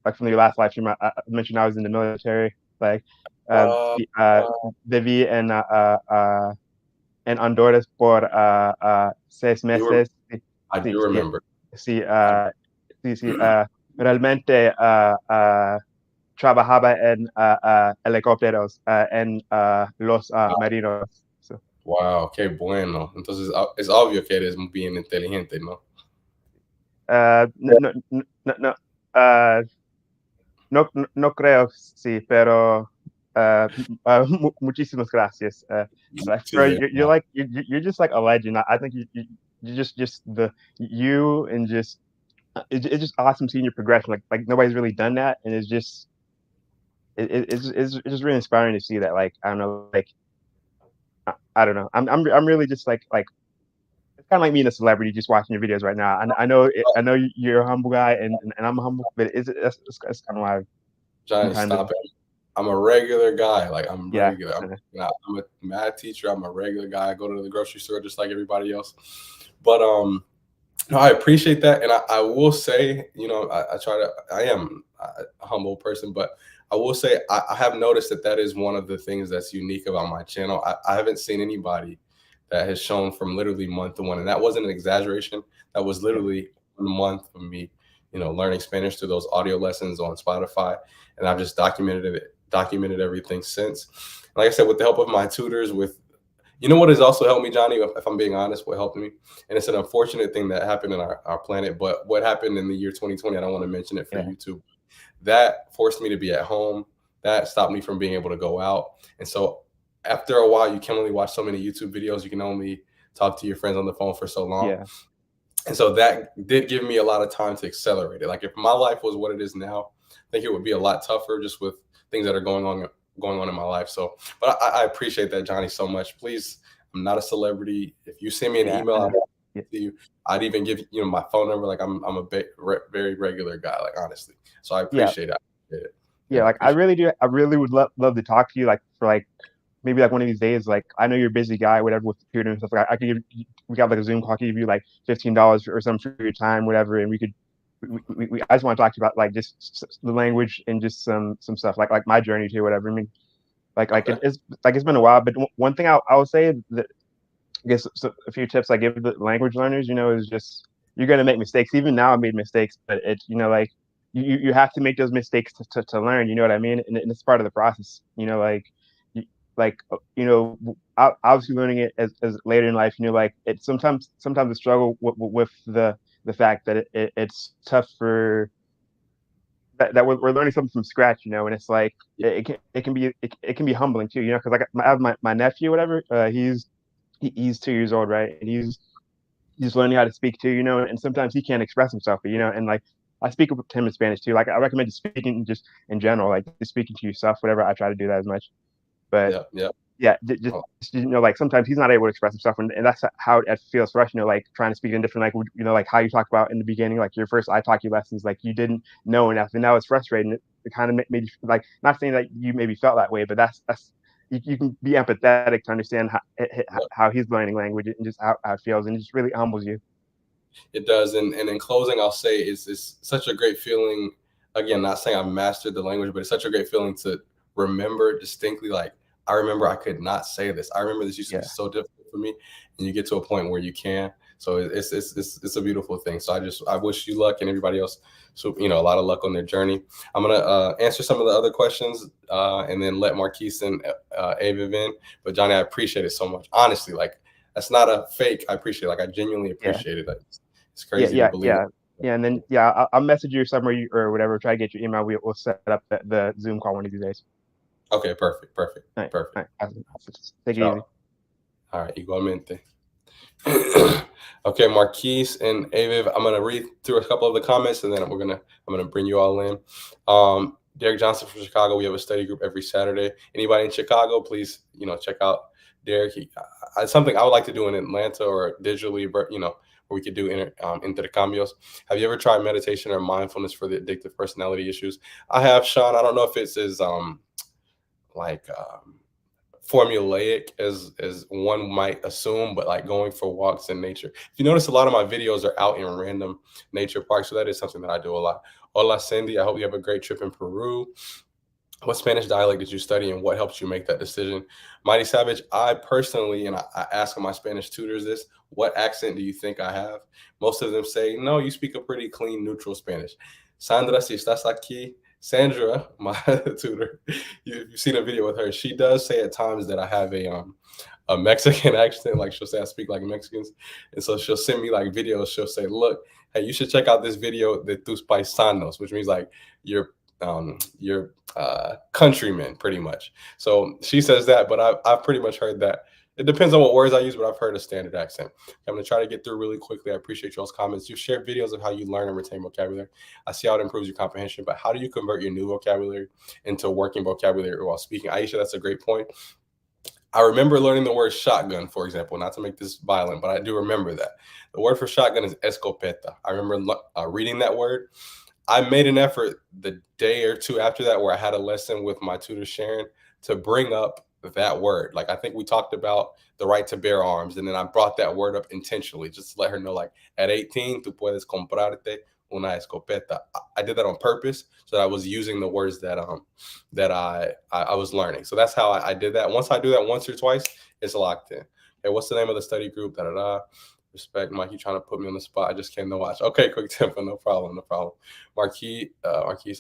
like from your last live stream, I mentioned I was in the military. Like, Uh, viví en Honduras por 6 meses. I Sí, do sí, remember. sí, sí, realmente trabajaba en helicópteros en los marinos. So, Wow, qué bueno. Entonces es obvio que eres bien inteligente, ¿no? no, no, uh, no creo, sí, pero muchísimas gracias. Like, Sí, bro, de you're verdad. like you're just like a legend. I think you just the you and just it's just awesome seeing your progression. Like nobody's really done that, and it's just really inspiring to see that. Like, I don't know, like I don't know. I'm really just like it's kind of like being a celebrity just watching your videos right now. I know you're a humble guy, and I'm humble, but that's kind of why I'm Johnny, kind of stop it. I'm a regular guy. Like I'm yeah. regular. I'm a math teacher. I'm a regular guy. I go to the grocery store just like everybody else. But no, I appreciate that, and I will say, I try to. I am a humble person, but I will say I have noticed that is one of the things that's unique about my channel. I haven't seen anybody that has shown from literally month to one, and that wasn't an exaggeration. That was Yeah. literally 1 month of me, learning Spanish through those audio lessons on Spotify, and I've just documented everything since. Like I said, with the help of my tutors, what has also helped me, Johnny, if I'm being honest, what helped me, and it's an unfortunate thing that happened in our planet, but what happened in the year 2020, I don't want to mention it for Yeah. YouTube. That forced me to be at home. That stopped me from being able to go out. And so after a while, you can only watch so many YouTube videos. You can only talk to your friends on the phone for so long. Yeah. And so that did give me a lot of time to accelerate it. Like if my life was what it is now, I think it would be a lot tougher just with things that are going on in my life. So, but I appreciate that, Johnny, so much. Please, I'm not a celebrity. If you send me an Yeah. email, I'll Yeah. to you. I'd even give my phone number. Like I'm a very regular guy. Like honestly, so I Yeah. appreciate it. I appreciate it. Yeah. I Like I appreciate really do. I really would love to talk to you. Like for like maybe like one of these days. Like I know you're a busy guy, whatever, with the computer and stuff. Like I could we got like a Zoom call. I could give you like $15 or something for your time, whatever, and we could. I just want to talk to you about like just the language and just some stuff like my journey to whatever. I mean, Okay. it's been a while, but one thing I will say that I guess a few tips I give the language learners, is just you're gonna make mistakes. Even now, I made mistakes, but it's like you have to make those mistakes to learn. You know what I mean? And it's part of the process. Like you, like obviously learning it as later in life. Like it's sometimes a struggle with the fact that it's tough for that we're learning something from scratch, and it's like it can be humbling too, because like I have my nephew, whatever, he's 2 years old, right? And he's learning how to speak too, and sometimes he can't express himself, but and like I speak with him in Spanish too. Like I recommend just speaking just in general, like just speaking to yourself, whatever. I try to do that as much. But Yeah. Yeah. yeah, just like sometimes he's not able to express himself, and that's how it feels for us. Like trying to speak in different language. Like how you talked about in the beginning, like your first Italki lessons, like you didn't know enough, and now it's frustrating. It kind of made you like not saying that you maybe felt that way, but that's you can be empathetic to understand how he's learning language and just how it feels, and it just really humbles you. It does. And in closing, I'll say it's such a great feeling. Again, not saying I mastered the language, but it's such a great feeling to remember distinctly. Like, I remember I could not say this. I remember this used to be so difficult for me, and you get to a point where you can. So it's a beautiful thing. So I wish you luck and everybody else. So a lot of luck on their journey. I'm gonna answer some of the other questions and then let Marquise and Ava in. But Johnny, I appreciate it so much. Honestly, like that's not a fake. I appreciate it. Like I genuinely appreciate it. Like, it's crazy to believe. Yeah, and then I'll message you somewhere or whatever. Try to get your email. We'll set up the Zoom call one of these days. Okay, perfect. All right. Take it easy. All right, igualmente. Okay, Marquise and Aviv, I'm gonna read through a couple of the comments, and then I'm gonna bring you all in. Derek Johnson from Chicago. We have a study group every Saturday. Anybody in Chicago, please, check out Derek. Something I would like to do in Atlanta or digitally, but where we could do intercambios. Have you ever tried meditation or mindfulness for the addictive personality issues? I have, Sean. I don't know if it's as formulaic as one might assume, but like going for walks in nature. If you notice, a lot of my videos are out in random nature parks, so that is something that I do a lot. Hola, Cindy. I hope you have a great trip in Peru. What Spanish dialect did you study, and what helps you make that decision? Mighty Savage, I personally, and I ask my Spanish tutors this, what accent do you think I have? Most of them say, no, you speak a pretty clean, neutral Spanish. Sandra, si estás aquí, Sandra, my tutor, you've seen a video with her. She does say at times that I have a Mexican accent. Like, she'll say I speak like Mexicans. And so she'll send me like videos. She'll say, look, hey, you should check out this video de tus paisanos, which means like your countrymen, pretty much. So she says that, but I've pretty much heard that. It depends on what words I use, but I've heard a standard accent. I'm going to try to get through really quickly. I appreciate y'all's comments. You share videos of how you learn and retain vocabulary. I see how it improves your comprehension, but how do you convert your new vocabulary into working vocabulary while speaking? Aisha, that's a great point. I remember learning the word shotgun, for example, not to make this violent, but I do remember that. The word for shotgun is escopeta. I remember reading that word. I made an effort the day or two after that where I had a lesson with my tutor, Sharon, to bring up that word. Like, I think we talked about the right to bear arms, and then I brought that word up intentionally just to let her know, like, at 18, tú puedes comprarte una escopeta. I did that on purpose, so that I was using the words that I was learning. So that's how I did that. Once I do that once or twice, it's locked in. Okay, what's the name of the study group? Respect, Mike. You trying to put me on the spot? I just came to watch. Okay, quick tempo, no problem. Marquise,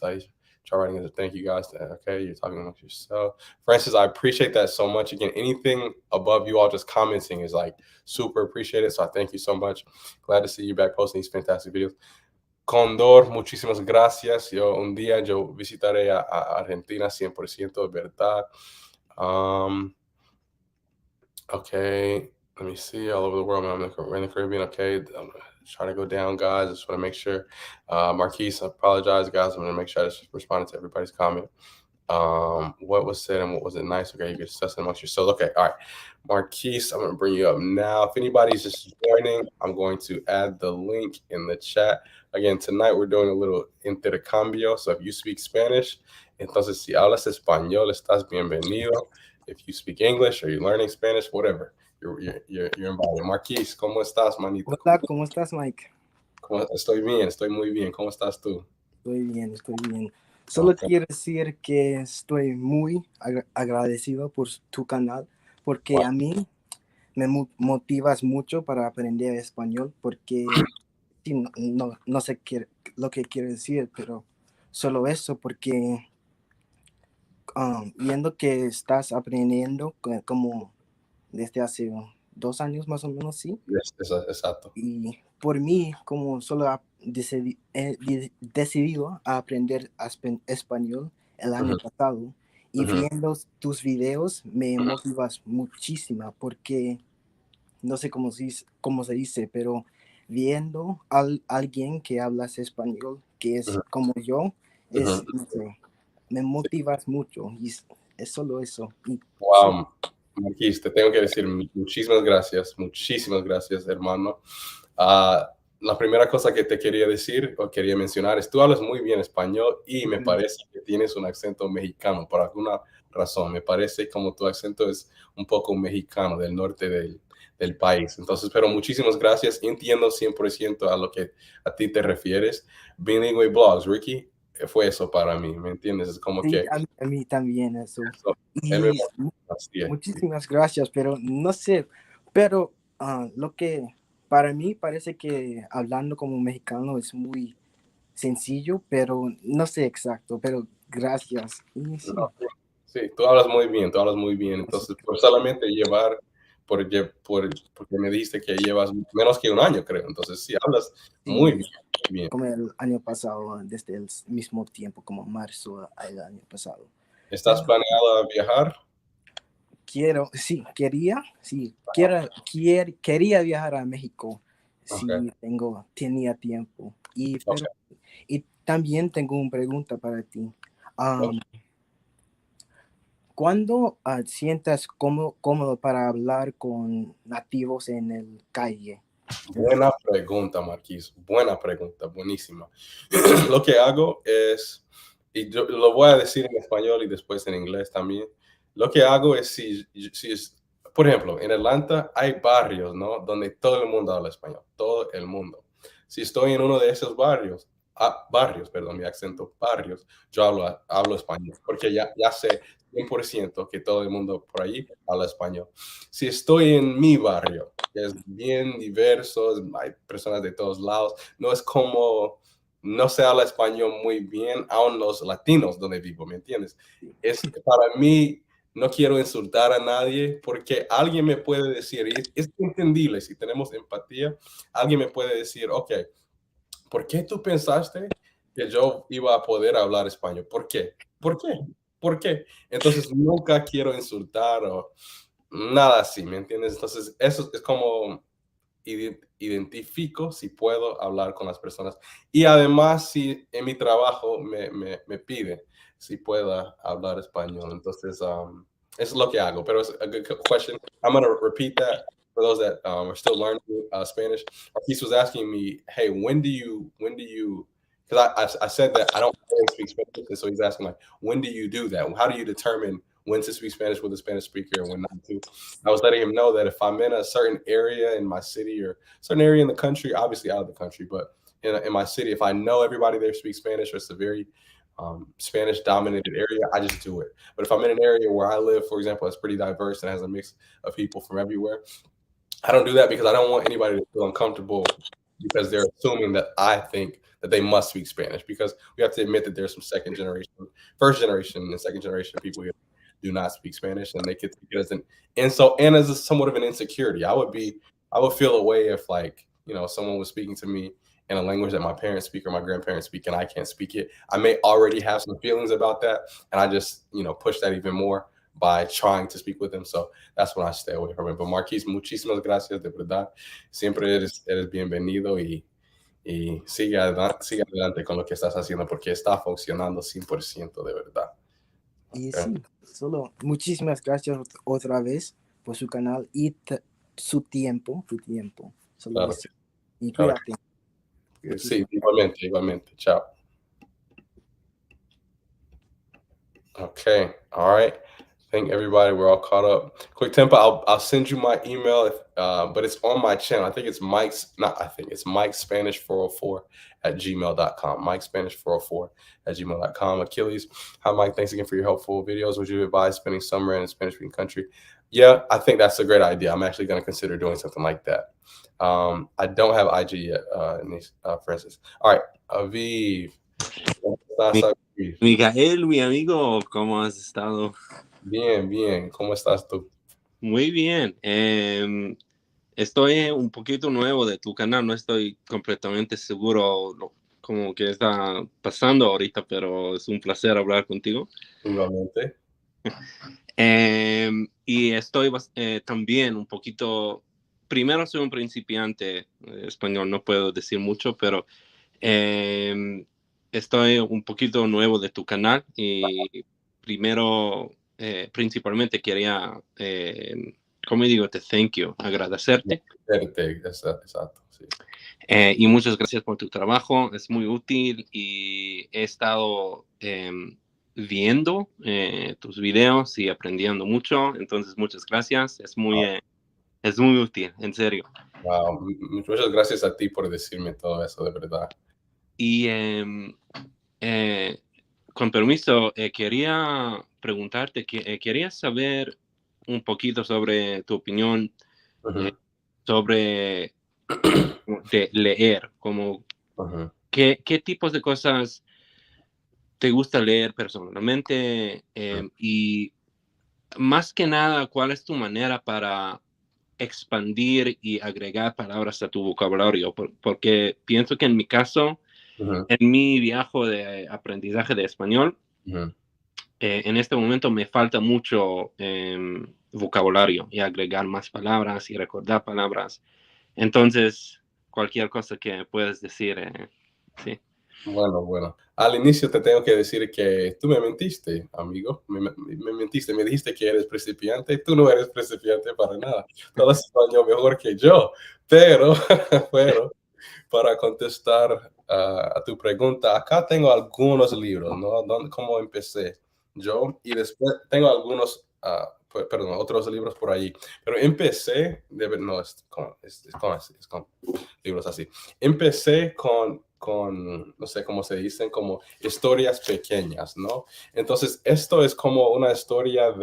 I try writing as a thank you guys. Okay, you're talking amongst yourself. Francis, I appreciate that so much. Again, anything above you all just commenting is like super appreciated. So I thank you so much. Glad to see you back posting these fantastic videos. Condor, muchísimas gracias. Un día yo visitaré a Argentina 100% de verdad. Okay. Let me see, all over the world. I'm in the Caribbean. Okay, I'm trying to go down, guys. I just want to make sure. Marquise, I apologize, guys. I'm going to make sure I just responded to everybody's comment. What was said and what was it nice? Okay, you can discuss it amongst yourselves. Okay, all right. Marquise, I'm going to bring you up now. If anybody's just joining, I'm going to add the link in the chat. Again, tonight we're doing a little intercambio. So if you speak Spanish, entonces si hablas español, estás bienvenido. If you speak English or you're learning Spanish, whatever. You're invited. Marquise, ¿cómo estás, manito? Hola, ¿cómo estás, Mike? Estoy bien, estoy muy bien. ¿Cómo estás tú? Estoy bien. Solo quiero decir que estoy muy agradecido por tu canal, porque a mí me motivas mucho para aprender español, porque no sé lo que quiero decir, pero solo eso, porque viendo que estás aprendiendo como desde hace 2 años más o menos, ¿sí? Exacto. Y por mí, como solo he decidido a aprender español el año pasado, y viendo tus videos me motivas muchísimo, porque no sé cómo se dice, pero viendo a alguien que habla español, que es como yo, no sé, me motivas mucho, y es solo eso. Wow. Marquise, te tengo que decir muchísimas gracias, hermano. La primera cosa que te quería decir o quería mencionar es tú hablas muy bien español y me parece que tienes un acento mexicano por alguna razón. Me parece como tu acento es un poco mexicano del norte del país. Entonces, pero muchísimas gracias. Entiendo 100% a lo que a ti te refieres. Bilingüe Blogs, Ricky, fue eso para mí, ¿me entiendes? Es como Sí, que a mí también eso. eso, él me Y así es. muchísimas gracias, pero no sé, pero lo que para mí parece que hablando como mexicano es muy sencillo, pero no sé exacto, pero gracias. Y sí, No, sí, tú hablas muy bien, tú hablas muy bien. así Entonces, por solamente llevar, porque me dijiste que llevas menos que un año, creo. Entonces, sí, hablas muy sí, bien, muy bien. como el año pasado, desde el mismo tiempo, como marzo al año pasado. ¿Estás planeado a viajar? Quería viajar a México si Okay, tenía tiempo. okay, Y también tengo una pregunta para ti. okay. ¿Cuándo sientas cómodo para hablar con nativos en el calle? Buena pregunta, Marquis. Buena pregunta, buenísima. Lo que hago es, y yo lo voy a decir en español y después en inglés también. Lo que hago es, por ejemplo, en Atlanta hay barrios, ¿no? Donde todo el mundo habla español, todo el mundo. Si estoy en uno de esos barrios, perdón, mi acento, barrios, yo hablo español, porque ya sé 100% que todo el mundo por ahí habla español. Si estoy en mi barrio, que es bien diverso, hay personas de todos lados, no es como, no se habla español muy bien, aún los latinos donde vivo, ¿me entiendes? Es para mí, no quiero insultar a nadie porque alguien me puede decir, y es entendible si tenemos empatía, alguien me puede decir, ok, ¿por qué tú pensaste que yo iba a poder hablar español? ¿Por qué? ¿Por qué? ¿Por qué? Entonces nunca quiero insultar o nada así, ¿me entiendes? Entonces eso es como identifico si puedo hablar con las personas. Y además, si en mi trabajo me pide si pueda hablar español. Entonces, eso es lo que hago. Pero es a good question. I'm going to repeat that for those that are still learning Spanish. Marquise was asking me, hey, because I said that I don't really speak Spanish. And so he's asking, like, when do you do that? How do you determine when to speak Spanish with a Spanish speaker and when not to? I was letting him know that if I'm in a certain area in my city or certain area in the country, obviously out of the country, but in my city, if I know everybody there speaks Spanish or it's a very Spanish dominated area, I just do it. But if I'm in an area where I live, for example, that's pretty diverse and has a mix of people from everywhere, I don't do that because I don't want anybody to feel uncomfortable because they're assuming that I think that they must speak Spanish, because we have to admit that there's some first generation and second generation people here do not speak Spanish, and they could take it as an insult and as somewhat of an insecurity. I would feel a way if, like, someone was speaking to me in a language that my parents speak or my grandparents speak and I can't speak it. I may already have some feelings about that, and I just, push that even more by trying to speak with them. So that's when I stay away from it. But Marquise, muchísimas gracias, de verdad. Siempre eres bienvenido y sigue adelante con lo que estás haciendo porque está funcionando 100% de verdad. Y Okay. sí, solo muchísimas gracias otra vez por su canal y su tiempo. Solo Claro, eso. Y claro. cuídate. Sí, igualmente. Chao. Okay, all right. I think everybody, we're all caught up. Quick tempo, I'll send you my email, but it's on my channel. I think it's it's Mike Spanish 404 at gmail.com. Mike Spanish 404 at gmail.com. Achilles, hi Mike, thanks again for your helpful videos. Would you advise spending summer in a Spanish-speaking country? Yeah, I think that's a great idea. I'm actually going to consider doing something like that. I don't have IG yet, Francis. All right, Aviv. Micael, mi amigo, ¿cómo has estado? Bien. ¿Cómo estás tú? Muy bien. Estoy un poquito nuevo de tu canal, no estoy completamente seguro como que está pasando ahorita, pero es un placer hablar contigo. Igualmente. Y estoy también un poquito, primero soy un principiante español, no puedo decir mucho, pero estoy un poquito nuevo de tu canal y primero, principalmente quería, ¿cómo digo? Thank you, agradecerte. Exacto, sí. Y muchas gracias por tu trabajo, es muy útil y he estado viendo tus videos y aprendiendo mucho, entonces muchas gracias, es muy Es muy útil, en serio. Wow, muchas gracias a ti por decirme todo eso, de verdad. Y con permiso, quería preguntarte, quería saber un poquito sobre tu opinión sobre de leer, como qué tipos de cosas te gusta leer personalmente y más que nada, ¿cuál es tu manera para expandir y agregar palabras a tu vocabulario? Porque pienso que en mi caso, en mi viaje de aprendizaje de español, en este momento me falta mucho vocabulario y agregar más palabras y recordar palabras. Entonces, cualquier cosa que puedas decir, sí. Bueno. Al inicio te tengo que decir que tú me mentiste, amigo. Me mentiste, me dijiste que eres principiante. Tú no eres principiante para nada. Tú hablas español mejor que yo. Pero, para contestar a tu pregunta, acá tengo algunos libros, ¿no? ¿Cómo empecé yo? Y después tengo algunos, perdón, otros libros por ahí. Pero empecé, no, es con libros así. Empecé no sé cómo se dicen, como historias pequeñas, ¿no? Entonces, esto es como una historia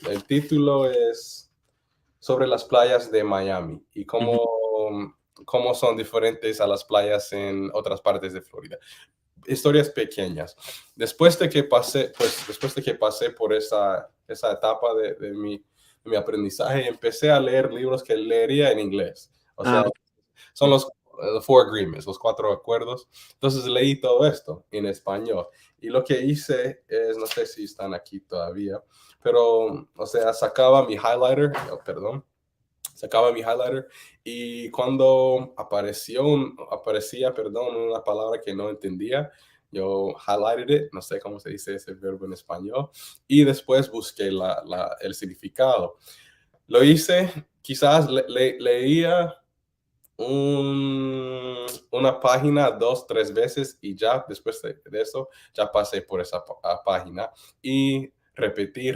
el título es sobre las playas de Miami y cómo son diferentes a las playas en otras partes de Florida. Historias pequeñas. Después de que pasé por esa etapa de mi aprendizaje, empecé a leer libros que leería en inglés. O sea, son los Four Agreements, los 4 acuerdos. Entonces leí todo esto en español. Y lo que hice es, no sé si están aquí todavía, pero, o sea, sacaba mi highlighter y cuando aparecía, una palabra que no entendía, yo highlighted it, no sé cómo se dice ese verbo en español, y después busqué el significado. Lo hice, quizás leía una página 2, 3 veces y ya después de eso ya pasé por esa página y repetí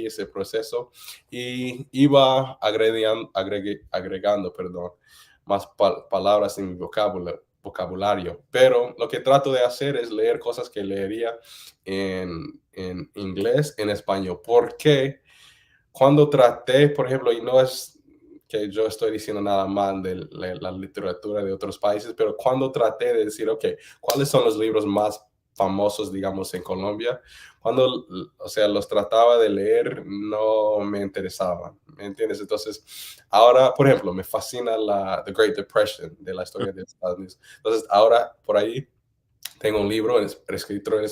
ese proceso y iba agregando, más palabras en mi vocabulario. Pero lo que trato de hacer es leer cosas que leería en inglés, en español. Porque cuando traté, por ejemplo, y no es que yo estoy diciendo nada mal de la literatura de otros países, pero cuando traté de decir, ok, ¿cuáles son los libros más famosos, digamos, en Colombia? Cuando, o sea, los trataba de leer, no me interesaban, ¿me entiendes? Entonces, ahora, por ejemplo, me fascina The Great Depression de la historia de Estados Unidos. Entonces, ahora, por ahí, tengo un libro escrito en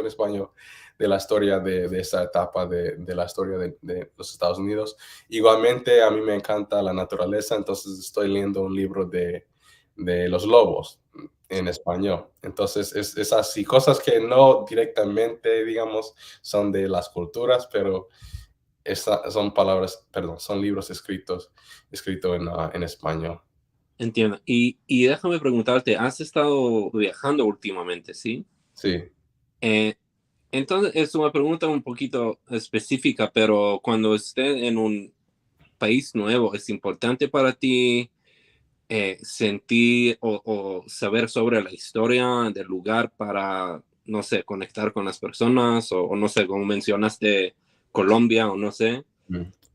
español de la historia de esa etapa de la historia de los Estados Unidos. Igualmente, a mí me encanta la naturaleza, entonces estoy leyendo un libro de los lobos en español. Entonces, es así, cosas que no directamente, digamos, son de las culturas, pero son libros escritos en español. Entiendo. Y déjame preguntarte, ¿has estado viajando últimamente, sí? Sí. Entonces, es una pregunta un poquito específica, pero cuando estés en un país nuevo, ¿es importante para ti sentir o saber sobre la historia del lugar para, no sé, conectar con las personas o no sé, como mencionaste Colombia o no sé?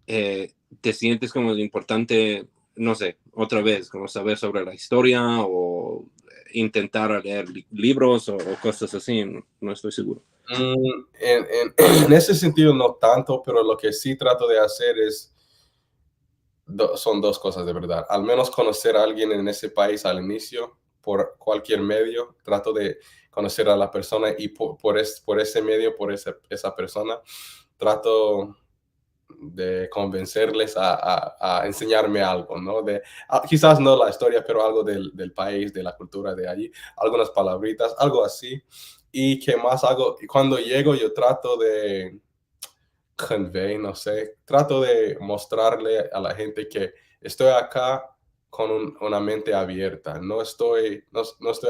¿Te sientes como importante, no sé, otra vez, como saber sobre la historia o intentar leer libros o cosas así? No estoy seguro. En ese sentido no tanto, pero lo que sí trato de hacer son dos cosas de verdad. Al menos conocer a alguien en ese país al inicio, por cualquier medio, trato de conocer a la persona y por ese medio, por esa persona, trato de convencerles a enseñarme algo, ¿no? Quizás no la historia, pero algo del país, de la cultura de allí, algunas palabritas, algo así. Y qué más hago, y cuando llego yo trato de no sé, trato de mostrarle a la gente que estoy acá con una mente abierta, no estoy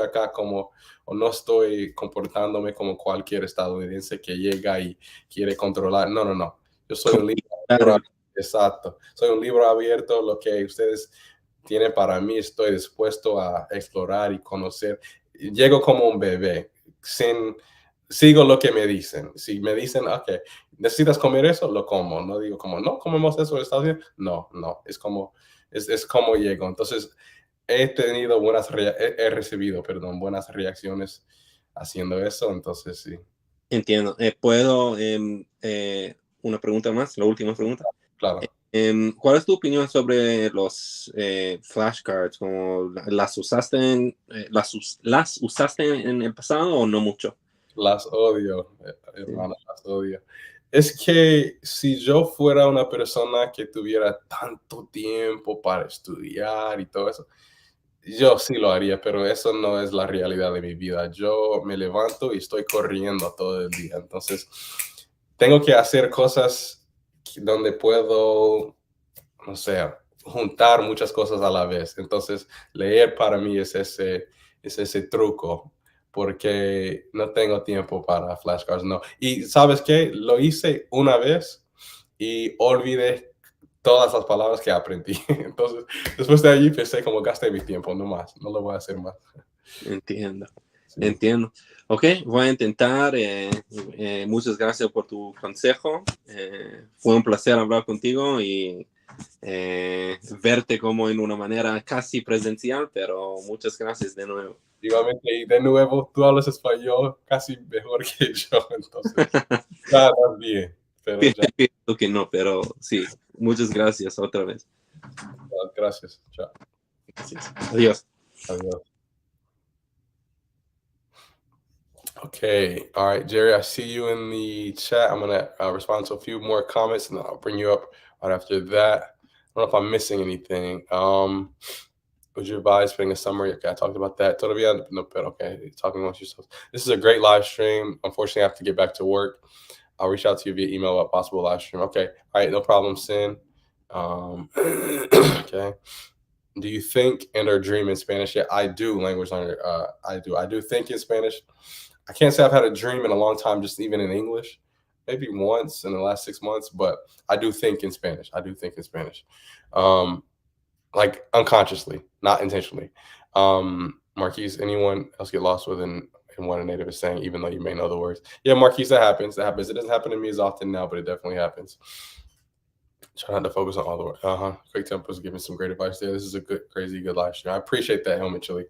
acá o no estoy comportándome como cualquier estadounidense que llega y quiere controlar, no, yo soy un líder Exacto. Soy un libro abierto, lo que ustedes tienen para mí, estoy dispuesto a explorar y conocer. Llego como un bebé, sigo lo que me dicen. Si me dicen, ok, necesitas comer eso, lo como. No digo como, no, comemos eso, ¿está bien? No, no, es como llego. Entonces, he tenido he recibido, perdón, buenas reacciones haciendo eso, entonces sí. Entiendo. ¿Puedo una pregunta más? La última pregunta. Claro. ¿Cuál es tu opinión sobre los flashcards? ¿Como las usaste las usaste en el pasado o no mucho? Las odio, hermano, las odio. Es que si yo fuera una persona que tuviera tanto tiempo para estudiar y todo eso, yo sí lo haría, pero eso no es la realidad de mi vida. Yo me levanto y estoy corriendo todo el día. Entonces, tengo que hacer cosas donde puedo, no sé, juntar muchas cosas a la vez. Entonces, leer para mí es ese truco, porque no tengo tiempo para flashcards, no. Y ¿sabes qué? Lo hice una vez y olvidé todas las palabras que aprendí. Entonces, después de allí pensé como gasté mi tiempo, no más, no lo voy a hacer más. Entiendo, Sí. entiendo. Ok, voy a intentar. Muchas gracias por tu consejo. Fue un placer hablar contigo y verte como en una manera casi presencial, pero muchas gracias de nuevo. Igualmente, y de nuevo, tú hablas español casi mejor que yo, entonces, nada más bien, pero ya, Pienso que no, pero sí. Muchas gracias otra vez. gracias, chao, Gracias. Adiós. adiós. Okay, all right, Jerry, I see you in the chat. I'm gonna respond to a few more comments, and I'll bring you up right after that. I don't know if I'm missing anything. Would you advise putting a summary? Okay, I talked about that. Todavía no, pero okay, talking amongst yourselves. This is a great live stream. Unfortunately, I have to get back to work. I'll reach out to you via email about possible live stream. Okay, all right, no problem, Sin. Okay. Do you think and or dream in Spanish? Yeah, I do, language learner. I do think in Spanish. I can't say I've had a dream in a long time, just even in English. Maybe once in the last 6 months, but I do think in Spanish. I do think in Spanish. Like unconsciously, not intentionally. Marquise, anyone else get lost within in what a native is saying, even though you may know the words? Yeah, Marquise, that happens. That happens. It doesn't happen to me as often now, but it definitely happens. Try not to focus on all the words. Quick Tempo is giving some great advice there. This is a crazy good live stream. I appreciate that, Helmet Chili.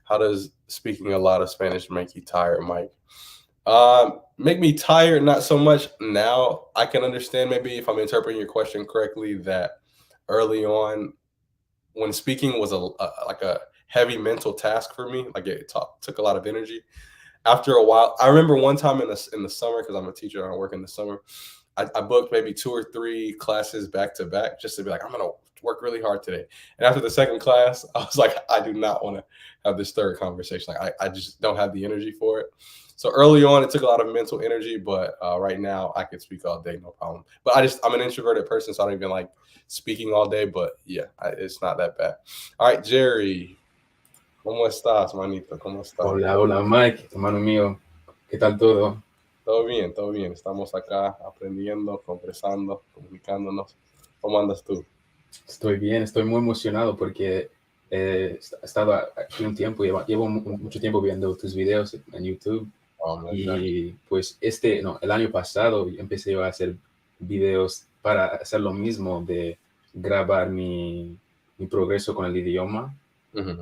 How does speaking a lot of Spanish make you tired, Mike? Make me tired, not so much now. I can understand maybe if I'm interpreting your question correctly that early on, when speaking was like a heavy mental task for me, like it took a lot of energy. After a while, I remember one time in the summer, because I'm a teacher and I work in the summer, I booked maybe 2 or 3 classes back to back just to be like, I'm gonna work really hard today. And after the second class, I was like, I do not want to have this third conversation. Like I just don't have the energy for it. So early on, it took a lot of mental energy, but right now I could speak all day, no problem. But I'm an introverted person, so I don't even like speaking all day. But yeah, it's not that bad. All right, Jerry, ¿cómo estás, manito? ¿Cómo estás? Hola, hola, Mike, hermano mío. ¿Qué tal todo? Todo bien, todo bien. Estamos acá aprendiendo, conversando, comunicándonos. ¿Cómo andas tú? Estoy bien, estoy muy emocionado porque he estado aquí un tiempo, llevo mucho tiempo viendo tus videos en YouTube. Y pues el año pasado empecé a hacer videos para hacer lo mismo, de grabar mi progreso con el idioma,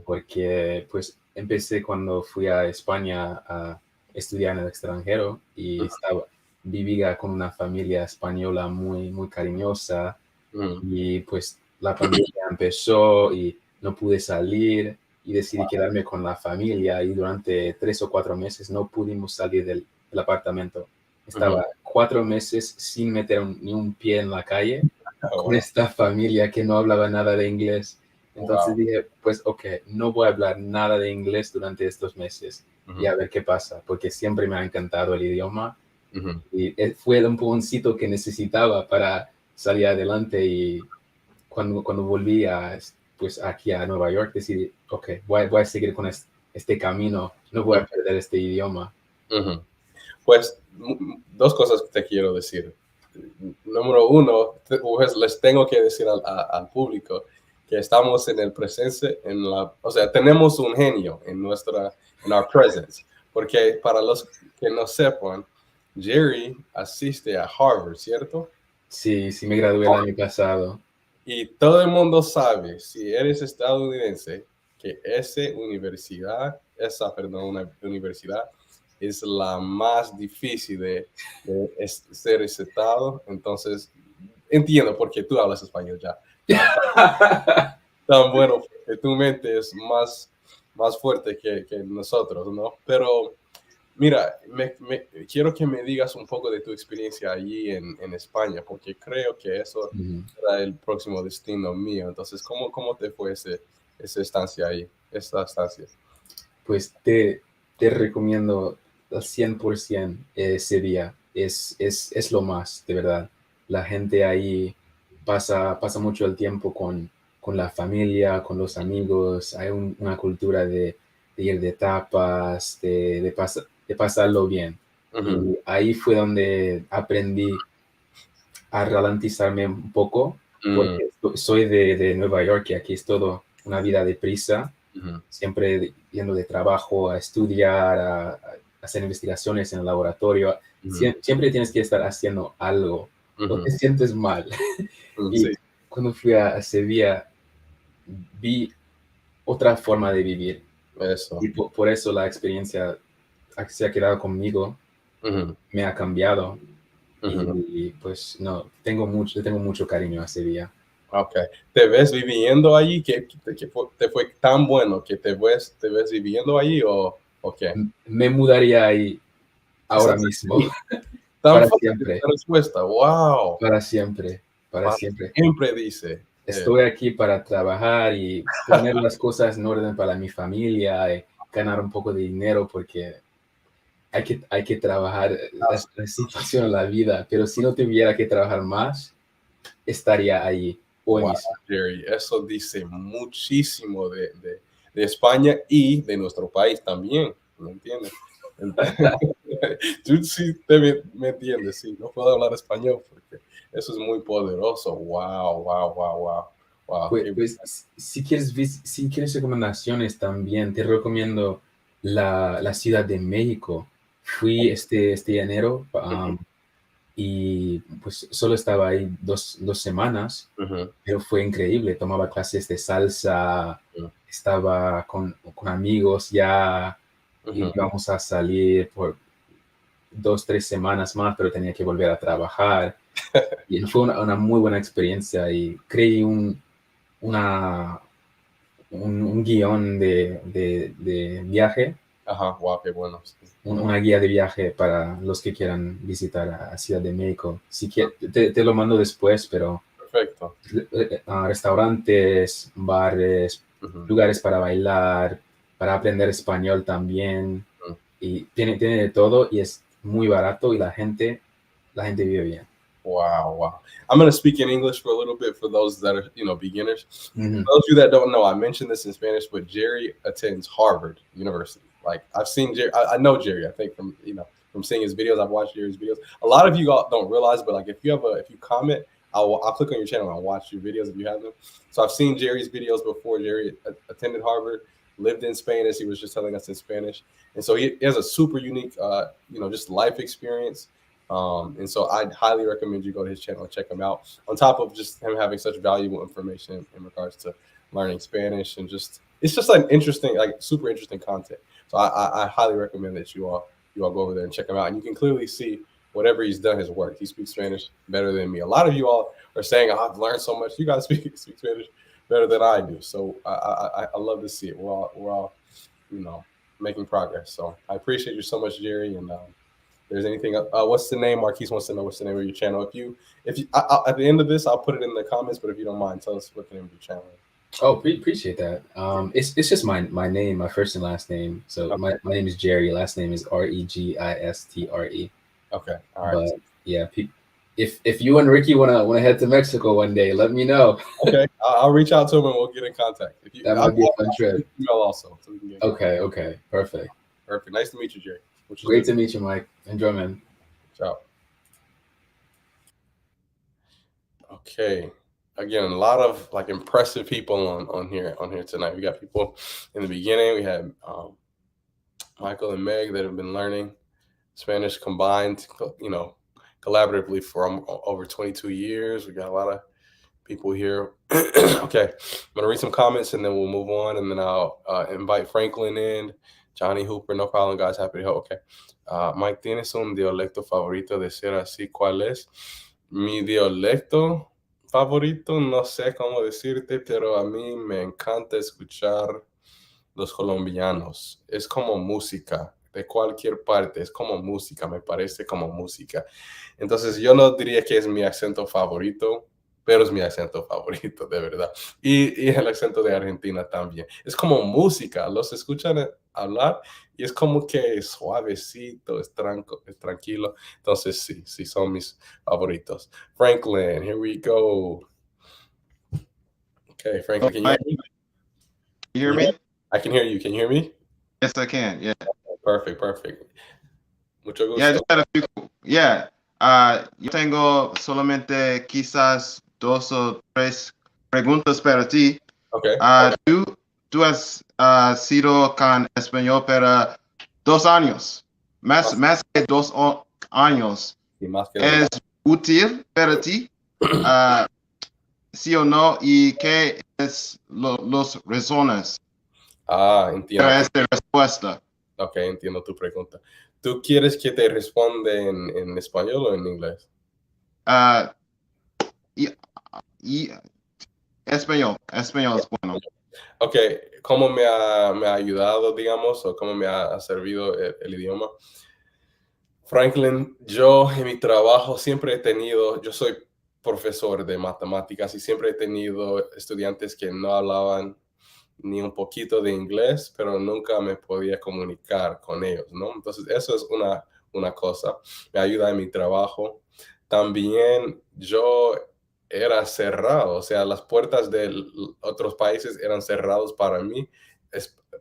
porque pues empecé cuando fui a España a estudiar en el extranjero y vivía con una familia española muy, muy cariñosa. Y pues la pandemia empezó y no pude salir y decidí quedarme con la familia, y durante 3 o 4 meses no pudimos salir del apartamento. Estaba 4 meses sin meter ni un pie en la calle con esta familia que no hablaba nada de inglés. Entonces dije, pues ok, no voy a hablar nada de inglés durante estos meses y a ver qué pasa, porque siempre me ha encantado el idioma y fue el empujoncito que necesitaba para salir adelante. Y cuando volví pues aquí a Nueva York, decidí, ok, voy a seguir con este camino, no voy a perder este idioma. Pues 2 cosas que te quiero decir. número uno, pues les tengo que decir al público que estamos en el presente, o sea, tenemos un genio en our presence, porque para los que no sepan, Jerry asiste a Harvard, ¿cierto? Sí, sí, me gradué el año pasado. Y todo el mundo sabe, si eres estadounidense, que una universidad es la más difícil de ser aceptado. Entonces, entiendo porque tú hablas español ya. Tan bueno que tu mente es más fuerte que nosotros, ¿no? Pero mira, quiero que me digas un poco de tu experiencia allí en España, porque creo que eso será el próximo destino mío. Entonces, ¿cómo te fue esa estancia ahí, esta estancia? Pues te recomiendo al 100% ese día. Es lo más, de verdad. La gente ahí pasa mucho el tiempo con la familia, con los amigos. Hay una cultura de ir de tapas, de pasarlo bien. Y ahí fue donde aprendí a ralentizarme un poco, porque soy de Nueva York y aquí es todo una vida de prisa, siempre yendo de trabajo a estudiar, a hacer investigaciones en el laboratorio. Siempre tienes que estar haciendo algo, no te sientes mal. Y Sí. cuando fui a Sevilla, vi otra forma de vivir. Eso. Y por eso la experiencia se ha quedado conmigo, me ha cambiado. Y pues no, tengo mucho cariño a Sevilla. Ok. ¿Te ves viviendo allí? ¿Que te fue tan bueno que te ves viviendo allí o qué? Me mudaría ahí ahora mismo. Tan Para fácil siempre. la respuesta. Wow. Para siempre. Para siempre. Siempre dice. Estoy aquí para trabajar y poner las cosas en orden para mi familia y ganar un poco de dinero porque hay que trabajar, la situación en la vida, pero si no tuviera que trabajar más, estaría ahí hoy Wow, mismo. Jerry, eso dice muchísimo de España y de nuestro país también, ¿me entiendes? Tú sí me entiendes, sí, no puedo hablar español porque eso es muy poderoso. Wow, wow, wow, wow. Wow, Pues si quieres recomendaciones también, te recomiendo la Ciudad de México. Fui este enero y pues solo estaba ahí dos semanas, pero fue increíble. Tomaba clases de salsa, estaba con amigos ya, íbamos a salir por 2-3 semanas más, pero tenía que volver a trabajar. Y fue una muy buena experiencia y creí un guión de viaje. Ajá, wow, qué bueno. Una guía de viaje para los que quieran visitar a Ciudad de México. Si te lo mando después, pero Perfecto. Restaurantes, bares, lugares para bailar, para aprender español también. Y tiene de todo y es muy barato y la gente vive bien. Wow, wow. I'm going to speak in English for a little bit for those that are, beginners. For those of you that don't know, I mentioned this in Spanish, but Jerry attends Harvard University. Like I've seen Jerry, I know Jerry, I think from seeing his videos, I've watched Jerry's videos. A lot of you don't realize, but like if you comment, I'll click on your channel and I'll watch your videos if you have them. So I've seen Jerry's videos before. Jerry attended Harvard, lived in Spain, as he was just telling us in Spanish. And so he has a super unique, just life experience. And so I'd highly recommend you go to his channel and check him out. On top of just him having such valuable information in regards to learning Spanish and it's just like interesting, like super interesting content. So I highly recommend that you all go over there and check him out. And you can clearly see whatever he's done has worked. He speaks Spanish better than me. A lot of you all are saying, oh, I've learned so much. You guys speak Spanish better than I do. So I love to see it. We're all making progress. So I appreciate you so much, Jerry. And there's anything, what's the name? Marquise wants to know what's the name of your channel. If you at the end of this, I'll put it in the comments. But if you don't mind, tell us what the name of your channel is. Oh, appreciate that. It's just my name, my first and last name. So okay. my name is Jerry. Last name is Registre. Okay. All right. But yeah, if you and Ricky wanna head to Mexico one day, let me know. Okay, I'll reach out to him and we'll get in contact. That might be a fun trip. Email also. So we can get okay, perfect. Nice to meet you, Jerry. Great to meet you, Mike. Enjoy, man. Ciao. Okay. Again, a lot of like impressive people on here tonight. We got people in the beginning. We had Michael and Meg that have been learning Spanish combined, collaboratively for over 22 years. We got a lot of people here. Okay, I'm gonna read some comments and then we'll move on, and then I'll invite Franklin in, Johnny Hooper. No problem, guys. Happy to help. Okay, Mike, ¿tienes un dialecto favorito de ser así? ¿Cuál es? Mi dialecto favorito, no sé cómo decirte, pero a mí me encanta escuchar los colombianos. Es como música de cualquier parte, es como música, me parece como música. Entonces yo no diría que es mi acento favorito, pero es mi acento favorito, de verdad. Y el acento de Argentina también. Es como música, los escuchan hablar y es como que es suavecito, es tranquilo. Entonces sí son mis favoritos. Franklin, here we go. Okay, Franklin, can you hear me? You hear me? I can hear you. Can you hear me? Yes, I can. Yeah. Perfect. Mucho gusto. Yeah, I just had a few. Yeah. Yo tengo solamente quizás 2 o 3 preguntas para ti. Okay. Tú has sido con español para 2 años. Más que 2 años. Y más que ¿Es útil para ti? ¿Sí o no? ¿Y qué es los razones entiendo. para esta respuesta? Ok, entiendo tu pregunta. ¿Tú quieres que te responda en español o en inglés? Y español es bueno. Ok, ¿cómo me ha ayudado, digamos, o cómo me ha servido el idioma? Franklin, yo en mi trabajo siempre yo soy profesor de matemáticas y siempre he tenido estudiantes que no hablaban ni un poquito de inglés, pero nunca me podía comunicar con ellos, ¿no? Entonces, eso es una cosa. Me ayuda en mi trabajo. También yo era cerrado, o sea, las puertas de otros países eran cerrados para mí,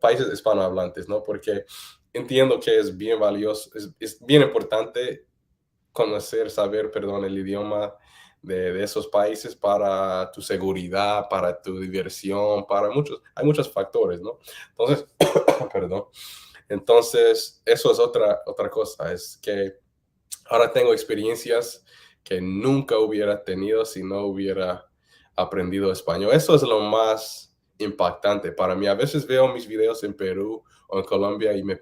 países hispanohablantes, ¿no? Porque entiendo que es bien valioso, es bien importante saber, el idioma de esos países para tu seguridad, para tu diversión, hay muchos factores, ¿no? Entonces, perdón. Entonces, eso es otra cosa, es que ahora tengo experiencias que nunca hubiera tenido si no hubiera aprendido español. Eso es lo más impactante para mí. A veces veo mis videos en Perú o en Colombia y me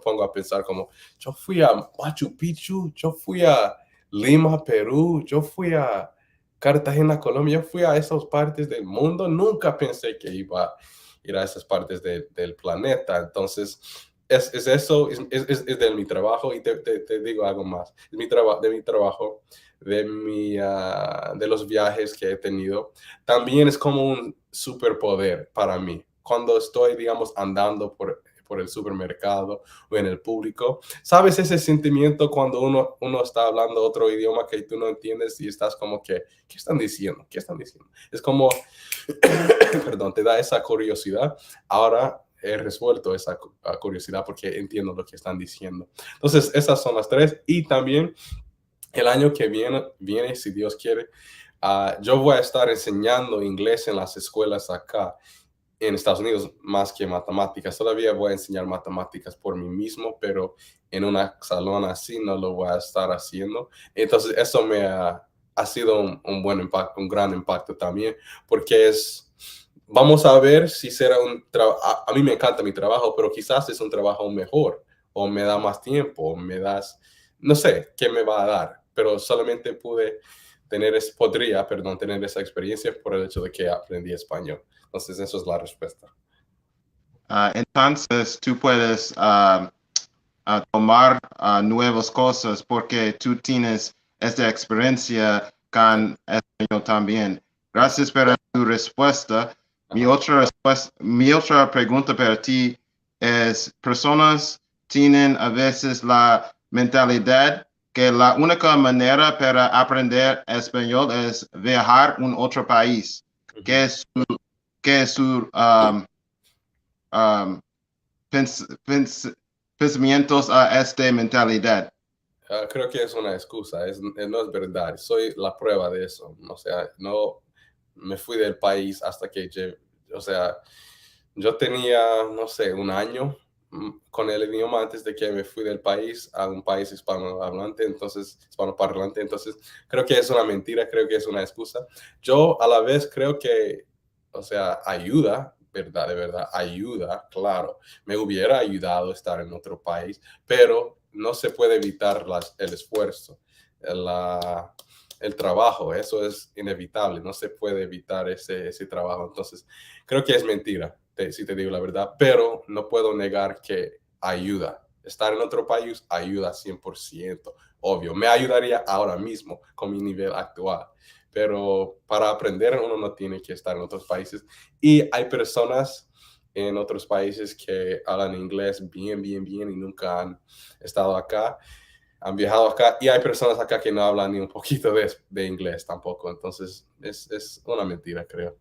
pongo a pensar como, yo fui a Machu Picchu, yo fui a Lima, Perú, yo fui a Cartagena, Colombia, yo fui a esas partes del mundo. Nunca pensé que iba a ir a esas partes del planeta. Entonces, es eso, es de mi trabajo, y te digo algo más. Es de mi trabajo, de los viajes que he tenido. También es como un superpoder para mí. Cuando estoy, digamos, andando por el supermercado o en el público, ¿sabes ese sentimiento cuando uno está hablando otro idioma que tú no entiendes y estás como que, ¿qué están diciendo? ¿Qué están diciendo? Es como, perdón, te da esa curiosidad. Ahora he resuelto esa curiosidad porque entiendo lo que están diciendo. Entonces, esas son las 3. Y también el año que viene, si Dios quiere, yo voy a estar enseñando inglés en las escuelas acá en Estados Unidos más que matemáticas. Todavía voy a enseñar matemáticas por mí mismo, pero en un salón así no lo voy a estar haciendo. Entonces, eso me ha sido un buen impacto, un gran impacto también, porque vamos a ver si será un trabajo. A mí me encanta mi trabajo, pero quizás es un trabajo mejor, o me da más tiempo, o no sé qué me va a dar, pero solamente podría tener esa experiencia por el hecho de que aprendí español. Entonces, eso es la respuesta. Entonces, tú puedes tomar nuevas cosas porque tú tienes esta experiencia con español también. Gracias por tu respuesta. Mi otra pregunta para ti es, personas tienen a veces la mentalidad que la única manera para aprender español es viajar a un otro país. ¿Qué es su pensamientos a esta mentalidad? creo que es una excusa, no es verdad. Soy la prueba de eso. O sea, no me fui del país hasta que, o sea, yo tenía, no sé, un año con el idioma antes de que me fui del país a un país hispanoparlante, entonces creo que es una mentira, creo que es una excusa. Yo a la vez creo que, o sea, ayuda, verdad, de verdad, ayuda, claro. Me hubiera ayudado estar en otro país, pero no se puede evitar el esfuerzo, el trabajo, eso es inevitable, no se puede evitar ese trabajo. Entonces, creo que es mentira, si te digo la verdad, pero no puedo negar que ayuda. Estar en otro país ayuda 100%, obvio. Me ayudaría ahora mismo con mi nivel actual, pero para aprender uno no tiene que estar en otros países. Y hay personas en otros países que hablan inglés bien y nunca han estado acá, han viajado acá, y hay personas acá que no hablan ni un poquito de inglés tampoco. Entonces, es una mentira, creo.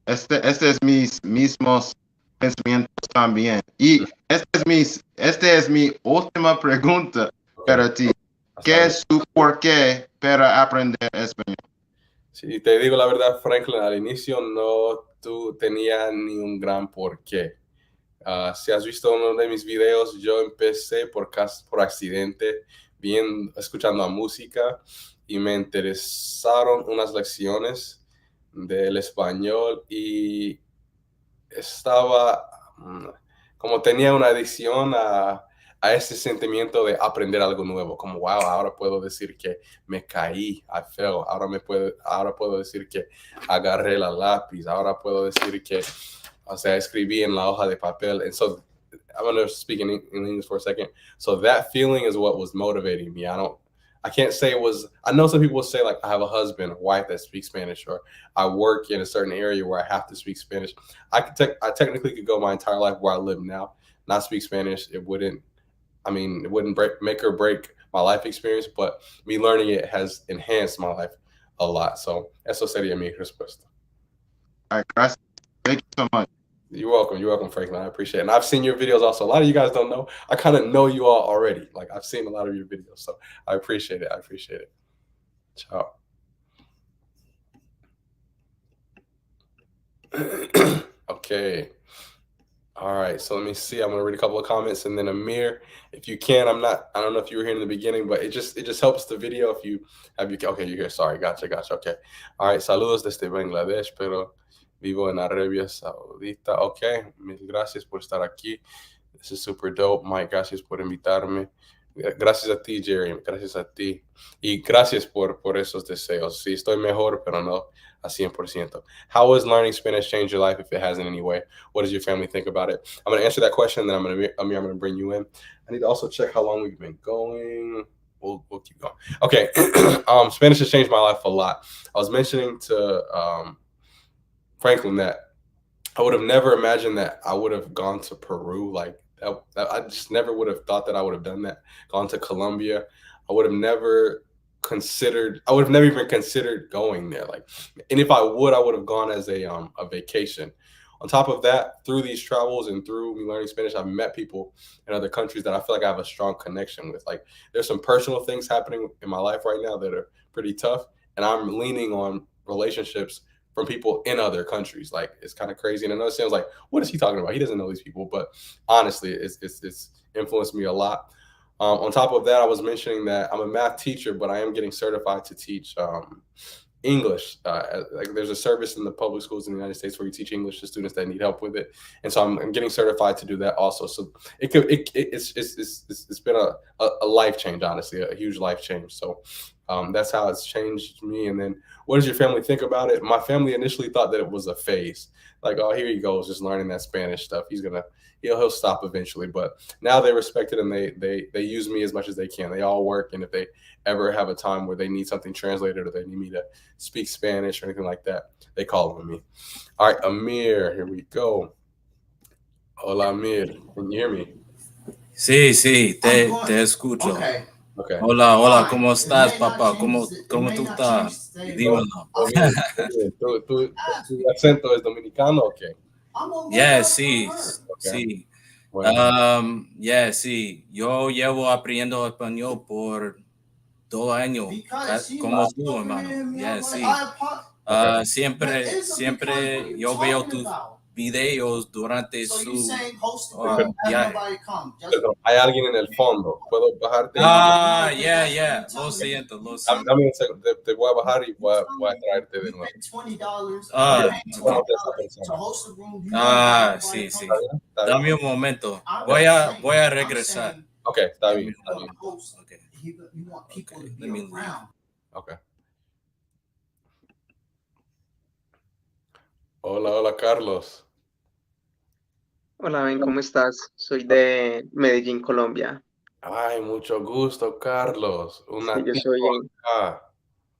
Este es mis mismos pensamientos también. Y este es mi última pregunta para ti. ¿Qué es tu porqué para aprender español? Si te digo la verdad, Franklin, al inicio no tenía ni un gran porqué. Si has visto uno de mis videos, yo empecé por accidente, escuchando música, y me interesaron unas lecciones del español, y estaba como tenía una adicción a ese sentimiento de aprender algo nuevo, como wow, ahora puedo decir que me caí, I fell, ahora puedo decir que agarré la lápiz, ahora puedo decir que, o sea, escribí en la hoja de papel. And so I'm going to speak in English for a second. So that feeling is what was motivating me. I can't say it was, I know some people say like I have a husband, a wife that speaks Spanish, or I work in a certain area where I have to speak Spanish. I technically could go my entire life where I live now, not speak Spanish. It wouldn't make or break my life experience, but me learning it has enhanced my life a lot. So eso sería mi respuesta. All right, gracias. Thank you so much. You're welcome, Franklin. I appreciate it. And I've seen your videos also. A lot of you guys don't know. I kind of know you all already. Like, I've seen a lot of your videos, so I appreciate it. Ciao. Okay. All right, so let me see. I'm gonna read a couple of comments, and then Amir, if you can, I don't know if you were here in the beginning, but it just helps the video if you have okay, you're here. Sorry, gotcha. Okay. All right, saludos desde Bangladesh, pero vivo en Arabia Saudita. Ok, mil gracias por estar aquí. This is super dope. Mike, gracias por invitarme. Gracias a ti, Jerry. Gracias a ti. Y gracias por esos deseos. Sí, estoy mejor, pero no a 100%. How has learning Spanish changed your life, if it has in any way? What does your family think about it? I'm going to answer that question, then I'm going to bring you in. I need to also check how long we've been going. We'll keep going. Okay. Spanish has changed my life a lot. I was mentioning to Franklin that I would have never imagined that I would have gone to Peru. Like I just never would have thought that I would have done that. Gone to Colombia. I would have never even considered going there. Like, and if I would have gone as a vacation. On top of that, through these travels and through me learning Spanish, I've met people in other countries that I feel like I have a strong connection with. Like, there's some personal things happening in my life right now that are pretty tough, and I'm leaning on relationships from people in other countries. Like, it's kind of crazy. And I know it sounds like, what is he talking about? He doesn't know these people. But honestly, it's influenced me a lot. On top of that, I was mentioning that I'm a math teacher, but I am getting certified to teach English. Like, there's a service in the public schools in the United States where you teach English to students that need help with it. And so I'm getting certified to do that also. So it's been a life change, honestly, a huge life change. So that's how it's changed me. And then, what does your family think about it? My family initially thought that it was a phase. Like, oh, here he goes, just learning that Spanish stuff. He'll stop eventually. But now they respect it, and they use me as much as they can. They all work, and if they ever have a time where they need something translated or they need me to speak Spanish or anything like that, they call on me. All right, Amir, here we go. Hola, Amir. Can you hear me? Sí, te escucho. Okay. Hola, ¿cómo estás, papá? ¿Cómo tú estás? Dímelo. ¿Tu acento es dominicano o qué? Yeah, sí, Okay. sí. Yeah, sí. Yo llevo aprendiendo español por 2 años, como tú, hermano. Yeah, sí. Siempre yo veo tus videos durante su viaje. Perdón, hay alguien en el fondo. ¿Puedo bajarte? Yeah. Lo siento. Dame un segundo. Te voy a bajar y voy a traerte de nuevo. ¿Cómo te está pensando? Sí. ¿Está bien? Dame un momento. Voy a regresar. Ok, está bien. Okay. Let me leave. Okay. Hola, Carlos. Hola, Ben, ¿cómo estás? Soy de Medellín, Colombia. Ay, mucho gusto, Carlos. Sí, yo soy Acá.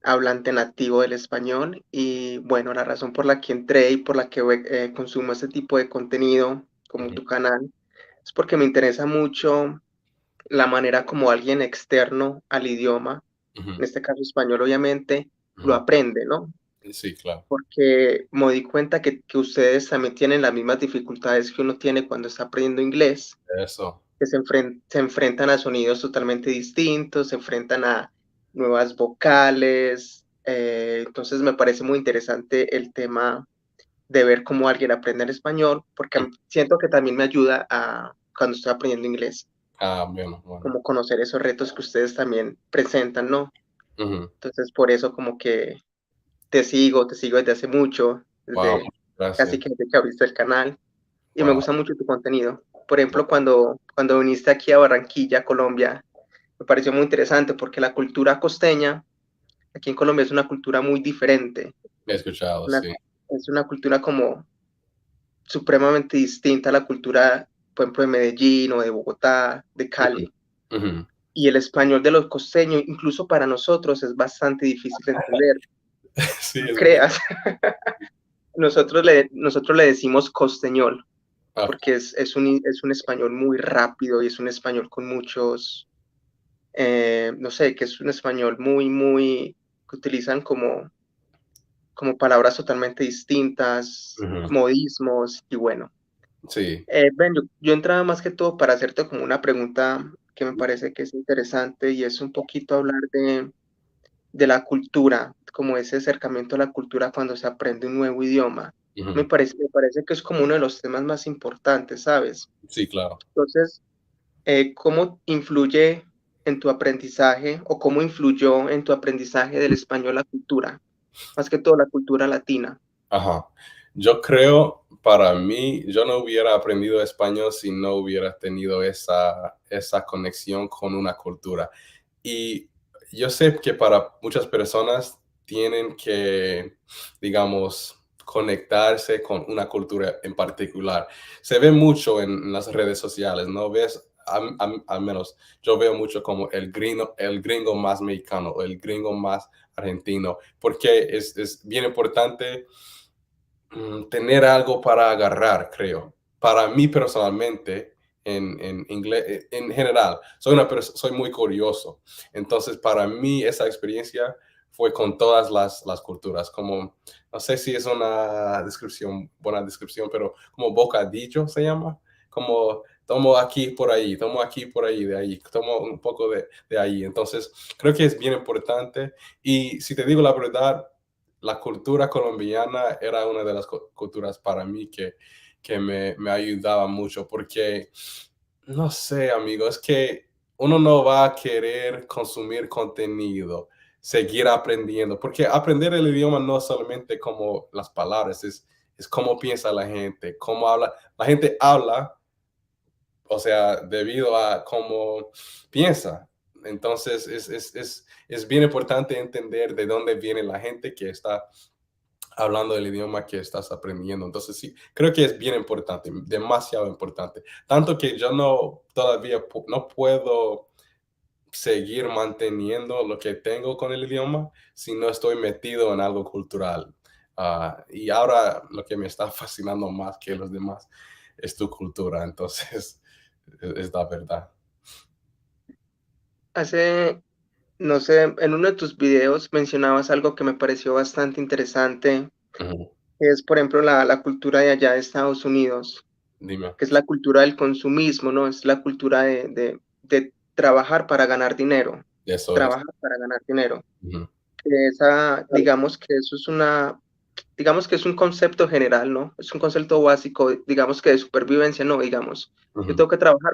hablante nativo del español y bueno, la razón por la que entré y por la que consumo este tipo de contenido como tu canal es porque me interesa mucho la manera como alguien externo al idioma, en este caso español obviamente, lo aprende, ¿no? Sí, claro. Porque me di cuenta que ustedes también tienen las mismas dificultades que uno tiene cuando está aprendiendo inglés, Eso. que se enfrentan a sonidos totalmente distintos, se enfrentan a nuevas vocales. Entonces me parece muy interesante el tema de ver cómo alguien aprende el español, porque siento que también me ayuda cuando estoy aprendiendo inglés. Bueno. Como conocer esos retos que ustedes también presentan, ¿no? Entonces por eso como que te sigo desde hace mucho, Wow, desde casi gracias. que desde que abriste el canal, y me Wow. gusta mucho tu contenido. Por ejemplo, cuando viniste aquí a Barranquilla, Colombia, me pareció muy interesante porque la cultura costeña, aquí en Colombia, es una cultura muy diferente. He escuchado, sí. Es una cultura como supremamente distinta a la cultura, por ejemplo, de Medellín o de Bogotá, de Cali. Y el español de los costeños, incluso para nosotros, es bastante difícil de entender. Sí, No creas. Nosotros le decimos costeñol, porque es un español muy rápido y es un español con muchos, no sé, que es un español muy, que utilizan como palabras totalmente distintas, modismos, y bueno. Sí. Ben, yo entraba más que todo para hacerte como una pregunta que me parece que es interesante y es un poquito hablar de la cultura, como ese acercamiento a la cultura cuando se aprende un nuevo idioma. Me parece que es como uno de los temas más importantes, ¿sabes? Sí, claro. Entonces, ¿cómo influye en tu aprendizaje o cómo influyó en tu aprendizaje del español la cultura? Más que todo la cultura latina. Ajá. Yo creo, para mí, yo no hubiera aprendido español si no hubiera tenido esa conexión con una cultura. Y yo sé que para muchas personas tienen que, digamos, conectarse con una cultura en particular. Se ve mucho en las redes sociales, ¿no? Ves, al menos yo veo mucho como el gringo más mexicano o el gringo más argentino, porque es bien importante tener algo para agarrar, creo. Para mí personalmente, en inglés, en general, soy muy curioso. Entonces, para mí, esa experiencia fue con todas las culturas, como, no sé si es una buena descripción, pero como bocadillo se llama, como tomo aquí por ahí, tomo aquí por ahí, de ahí, tomo un poco de ahí. Entonces, creo que es bien importante. Y si te digo la verdad, la cultura colombiana era una de las culturas para mí que me ayudaba mucho porque, no sé, amigo, es que uno no va a querer consumir contenido, seguir aprendiendo, porque aprender el idioma no es solamente como las palabras, es cómo piensa la gente, cómo habla. La gente habla, o sea, debido a cómo piensa. Entonces, es bien importante entender de dónde viene la gente que está hablando del idioma que estás aprendiendo. Entonces, sí, creo que es bien importante, demasiado importante. Tanto que yo todavía no puedo seguir manteniendo lo que tengo con el idioma si no estoy metido en algo cultural. Y ahora lo que me está fascinando más que los demás es tu cultura. Entonces, es la verdad. No sé, en uno de tus videos mencionabas algo que me pareció bastante interesante, que es, por ejemplo, la cultura de allá de Estados Unidos. Dime. que es la cultura del consumismo, ¿no? Es la cultura de trabajar para ganar dinero, Eso es. trabajar para ganar dinero. Ujú, Digamos que eso es digamos que es un concepto general, ¿no? Es un concepto básico, digamos que de supervivencia, ¿no? Digamos, yo ujú, tengo que trabajar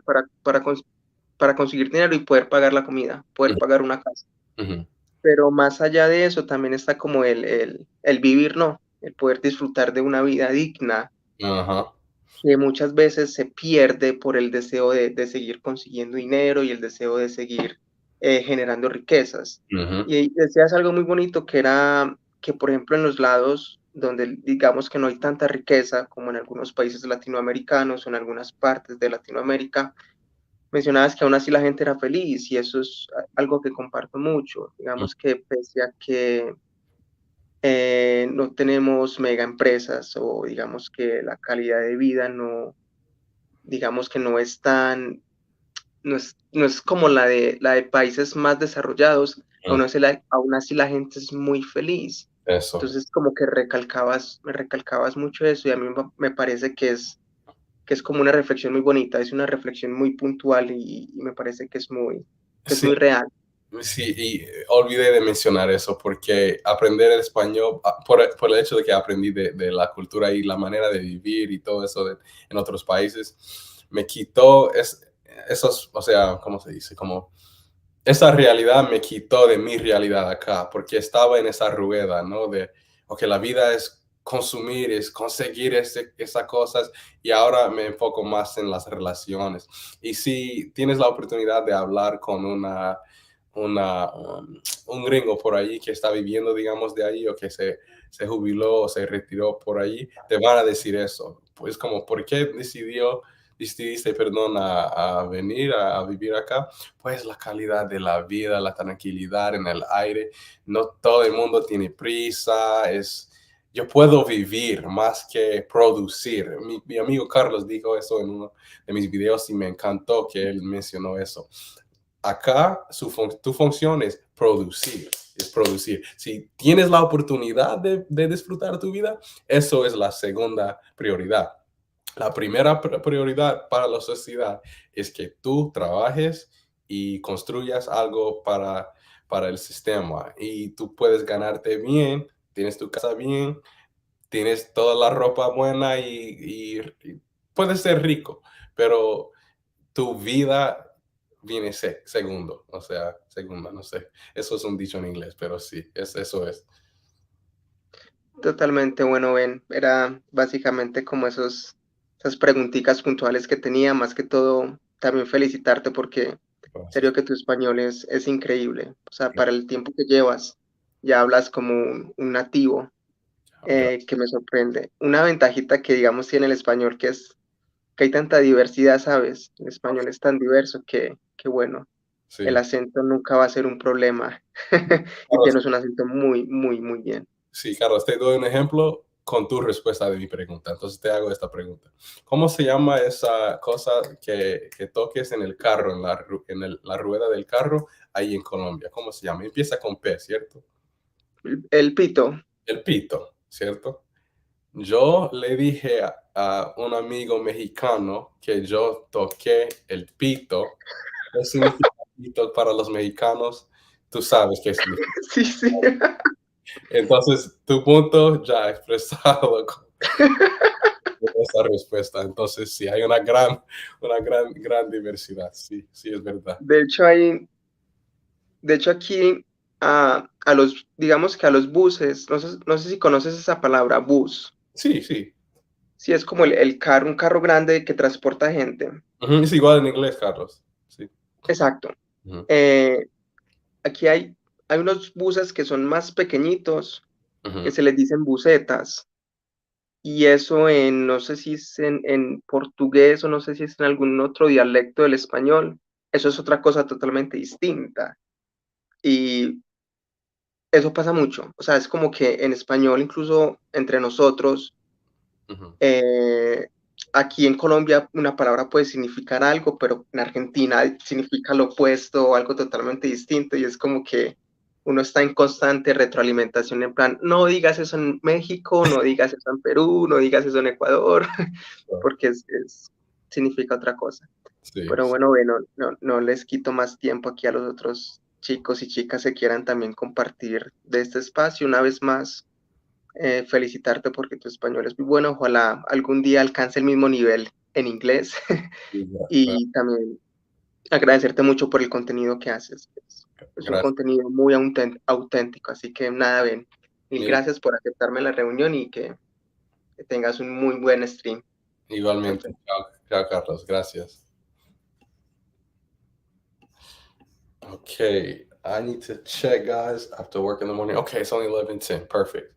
para conseguir dinero y poder pagar la comida, poder pagar una casa. ujú, Pero más allá de eso también está como el vivir, ¿no? El poder disfrutar de una vida digna, ajá, que muchas veces se pierde por el deseo de seguir consiguiendo dinero y el deseo de seguir generando riquezas. ujú, Y decías algo muy bonito que era que, por ejemplo, en los lados donde digamos que no hay tanta riqueza como en algunos países latinoamericanos o en algunas partes de Latinoamérica, mencionabas que aún así la gente era feliz y eso es algo que comparto mucho. ujú, Digamos que pese a que no tenemos mega empresas o digamos que la calidad de vida no, digamos que no es tan, no es como la de países más desarrollados, ujú. aún así la gente es muy feliz. Eso. Entonces como que me recalcabas mucho eso y a mí me parece que es como una reflexión muy bonita, es una reflexión muy puntual y me parece que es Sí, muy real. sí, y olvidé de mencionar eso porque aprender el español, por el hecho de que aprendí de la cultura y la manera de vivir y todo eso en otros países, me quitó esos, o sea, ¿cómo se dice? Como esa realidad me quitó de mi realidad acá, porque estaba en esa rueda, ¿no? De, ok, la vida es consumir, es conseguir esas cosas, y ahora me enfoco más en las relaciones. Y si tienes la oportunidad de hablar con un gringo por ahí que está viviendo, digamos, de ahí, o que se jubiló o se retiró por ahí, te van a decir eso. Pues como, ¿por qué decidiste, perdón, a venir a vivir acá? Pues la calidad de la vida, la tranquilidad en el aire. No todo el mundo tiene prisa. Yo puedo vivir más que producir. Mi amigo Carlos dijo eso en uno de mis videos y me encantó que él mencionó eso. Acá tu función es producir. Es producir. Si tienes la oportunidad de disfrutar tu vida, eso es la segunda prioridad. La primera prioridad para la sociedad es que tú trabajes y construyas algo para el sistema, y tú puedes ganarte bien, tienes tu casa bien, tienes toda la ropa buena y puedes ser rico, pero tu vida viene segundo, o sea, segunda, no sé. Eso es un dicho en inglés, pero sí, eso es. Totalmente, bueno, Ben, era básicamente como esas preguntitas puntuales que tenía, más que todo, también felicitarte porque en serio Gracias. que tu español es increíble, o sea, para el tiempo que llevas, ya hablas como un nativo, Gracias. que me sorprende. Una ventajita que, digamos, tiene el español, que es que hay tanta diversidad, ¿sabes? El español es tan diverso que bueno, el Sí. acento nunca va a ser un problema y tienes un acento muy, muy, muy bien. Sí, Carlos, te doy un ejemplo con tu respuesta de mi pregunta. Entonces te hago esta pregunta. ¿Cómo se llama esa cosa que toques en el carro, la rueda del carro, ahí en Colombia? ¿Cómo se llama? Empieza con P, ¿cierto? El pito. El pito, ¿cierto? Yo le dije a un amigo mexicano que yo toqué el pito. ¿Qué significa pito para los mexicanos? Tú sabes qué significa. Sí, sí. Entonces, tu punto ya expresado con esa respuesta. Entonces, sí, hay gran diversidad. Sí, sí, es verdad. De hecho, de hecho aquí a los, digamos que a los buses, no sé si conoces esa palabra, bus. Sí, sí. Sí, es como el carro, un carro grande que transporta gente. Ujú, es igual en inglés, Carlos. Sí. Exacto. Ujú, Eh, aquí hay unos buses que son más pequeñitos, que ujú, se les dicen busetas. Y eso no sé si es en portugués o no sé si es en algún otro dialecto del español. Eso es otra cosa totalmente distinta. Y eso pasa mucho. O sea, es como que en español, incluso entre nosotros, ujú. eh, aquí en Colombia una palabra puede significar algo, pero en Argentina significa lo opuesto o algo totalmente distinto. Y es como que uno está en constante retroalimentación en plan, no digas eso en México, no digas eso en Perú, no digas eso en Ecuador, porque significa otra cosa. Sí, Pero bueno, no les quito más tiempo aquí a los otros chicos y chicas que quieran también compartir de este espacio. Una vez más, felicitarte porque tu español es muy bueno. Ojalá algún día alcance el mismo nivel en inglés. Y también agradecerte mucho por el contenido que haces. Es un contenido muy auténtico, así que nada, Ben. Mil gracias por aceptarme en la reunión y que tengas un muy buen stream. Igualmente. Chao, Carlos. Gracias. Okay, I need to check, guys. I have to work in the morning. Okay, it's only 11:10. Perfect.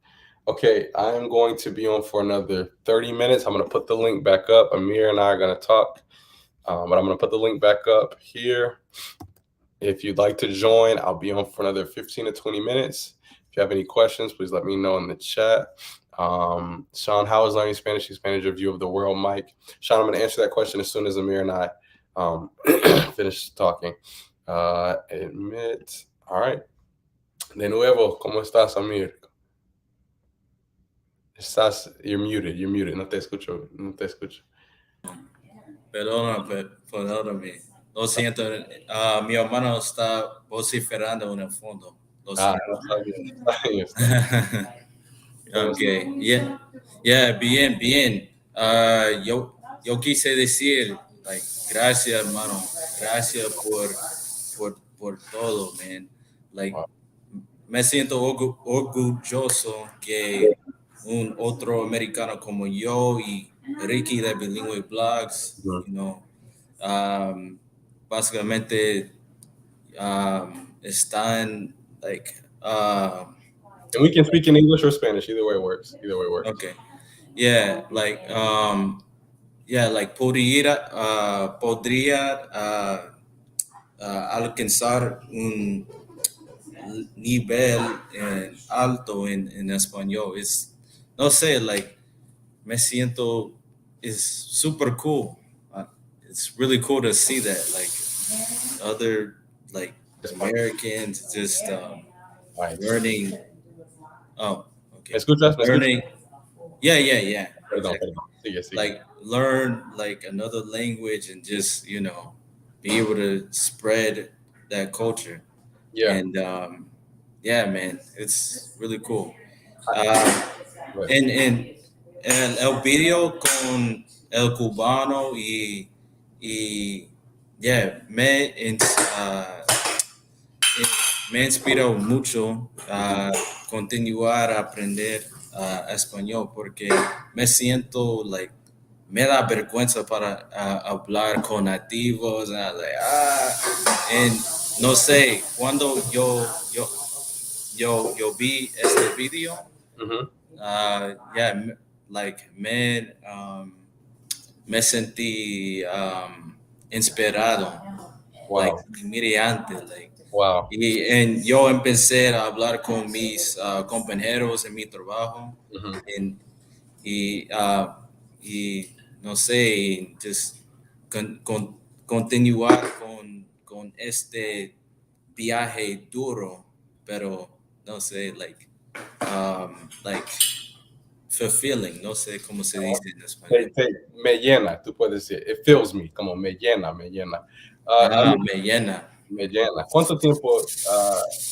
Okay, I'm going to be on for another 30 minutes. I'm going to put the link back up. Amir and I are going to talk, but I'm going to put the link back up here. If you'd like to join, I'll be on for another 15 to 20 minutes. If you have any questions, please let me know in the chat. Sean, how is learning Spanish to expand your view of the world, Mike? Sean, I'm going to answer that question as soon as Amir and I finish talking. Admit. All right. De nuevo, ¿cómo estás, Amir? You're muted. No te escucho. Perdóname. Lo siento, mi hermano está vociferando en el fondo. Lo siento. Está bien. Okay, bien. Yo quise decir, gracias, hermano. Gracias por todo, man. Me siento orgulloso que un otro americano como yo y Ricky de Bilingüe Blogs, básicamente están and we can speak in English or Spanish. Either way works. Okay. Yeah, podría alcanzar un nivel alto en español. No sé, me siento, it's super cool. It's really cool to see that, other, Americans just learning. Oh, okay. ¿Escuchas? Learning. Yeah. Perdón. Sigue. Learn another language and just, be able to spread that culture. Yeah. And yeah, man, it's really cool. En el video con el cubano y yeah, me inspiró mucho a continuar a aprender español porque me siento me da vergüenza para hablar con nativos. No sé, cuando yo vi este video, me sentí inspirado, inmediatamente. Wow. Y yo empecé a hablar con mis compañeros en mi trabajo y no sé, just continuar con este viaje duro, pero no sé, fulfilling, no sé cómo se dice en español. Me llena, tú puedes decir, it fills me, como me llena. Me llena. Me llena. ¿Cuánto tiempo,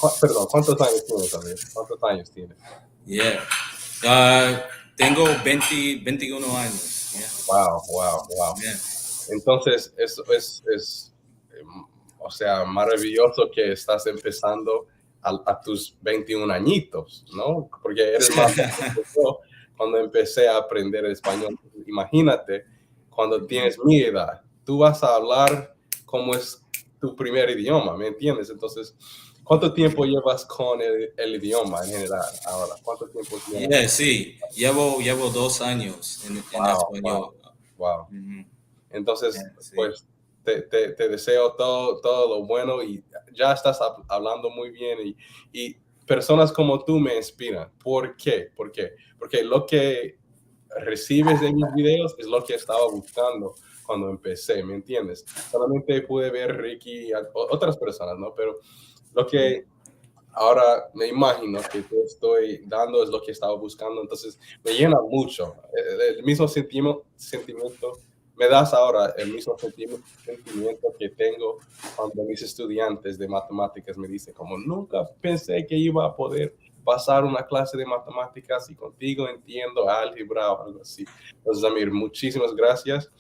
cuántos años tienes, David? ¿Cuántos años tienes? Yeah. Tengo 21 años. Yeah. Wow. Yeah. Entonces, eso es o sea, maravilloso que estás empezando a tus 21 añitos, ¿no? Porque eres más que yo cuando empecé a aprender español. Imagínate, cuando tienes mi edad, tú vas a hablar como es tu primer idioma, ¿me entiendes? Entonces, ¿cuánto tiempo llevas con el idioma en general ahora? ¿Cuánto tiempo tienes? Yeah, sí, llevo 2 años en español. Wow. Entonces, pues te deseo todo lo bueno y ya estás hablando muy bien y personas como tú me inspiran. ¿Por qué? Porque lo que recibes de mis videos es lo que estaba buscando cuando empecé, ¿me entiendes? Solamente pude ver Ricky y otras personas, ¿no? Pero lo que ahora me imagino que te estoy dando es lo que estaba buscando, entonces me llena mucho. El mismo sentimiento, me das ahora el mismo sentimiento que tengo cuando mis estudiantes de matemáticas me dicen como nunca pensé que iba a poder pasar una clase de matemáticas y contigo entiendo álgebra o algo así. Entonces, Amir, muchísimas gracias.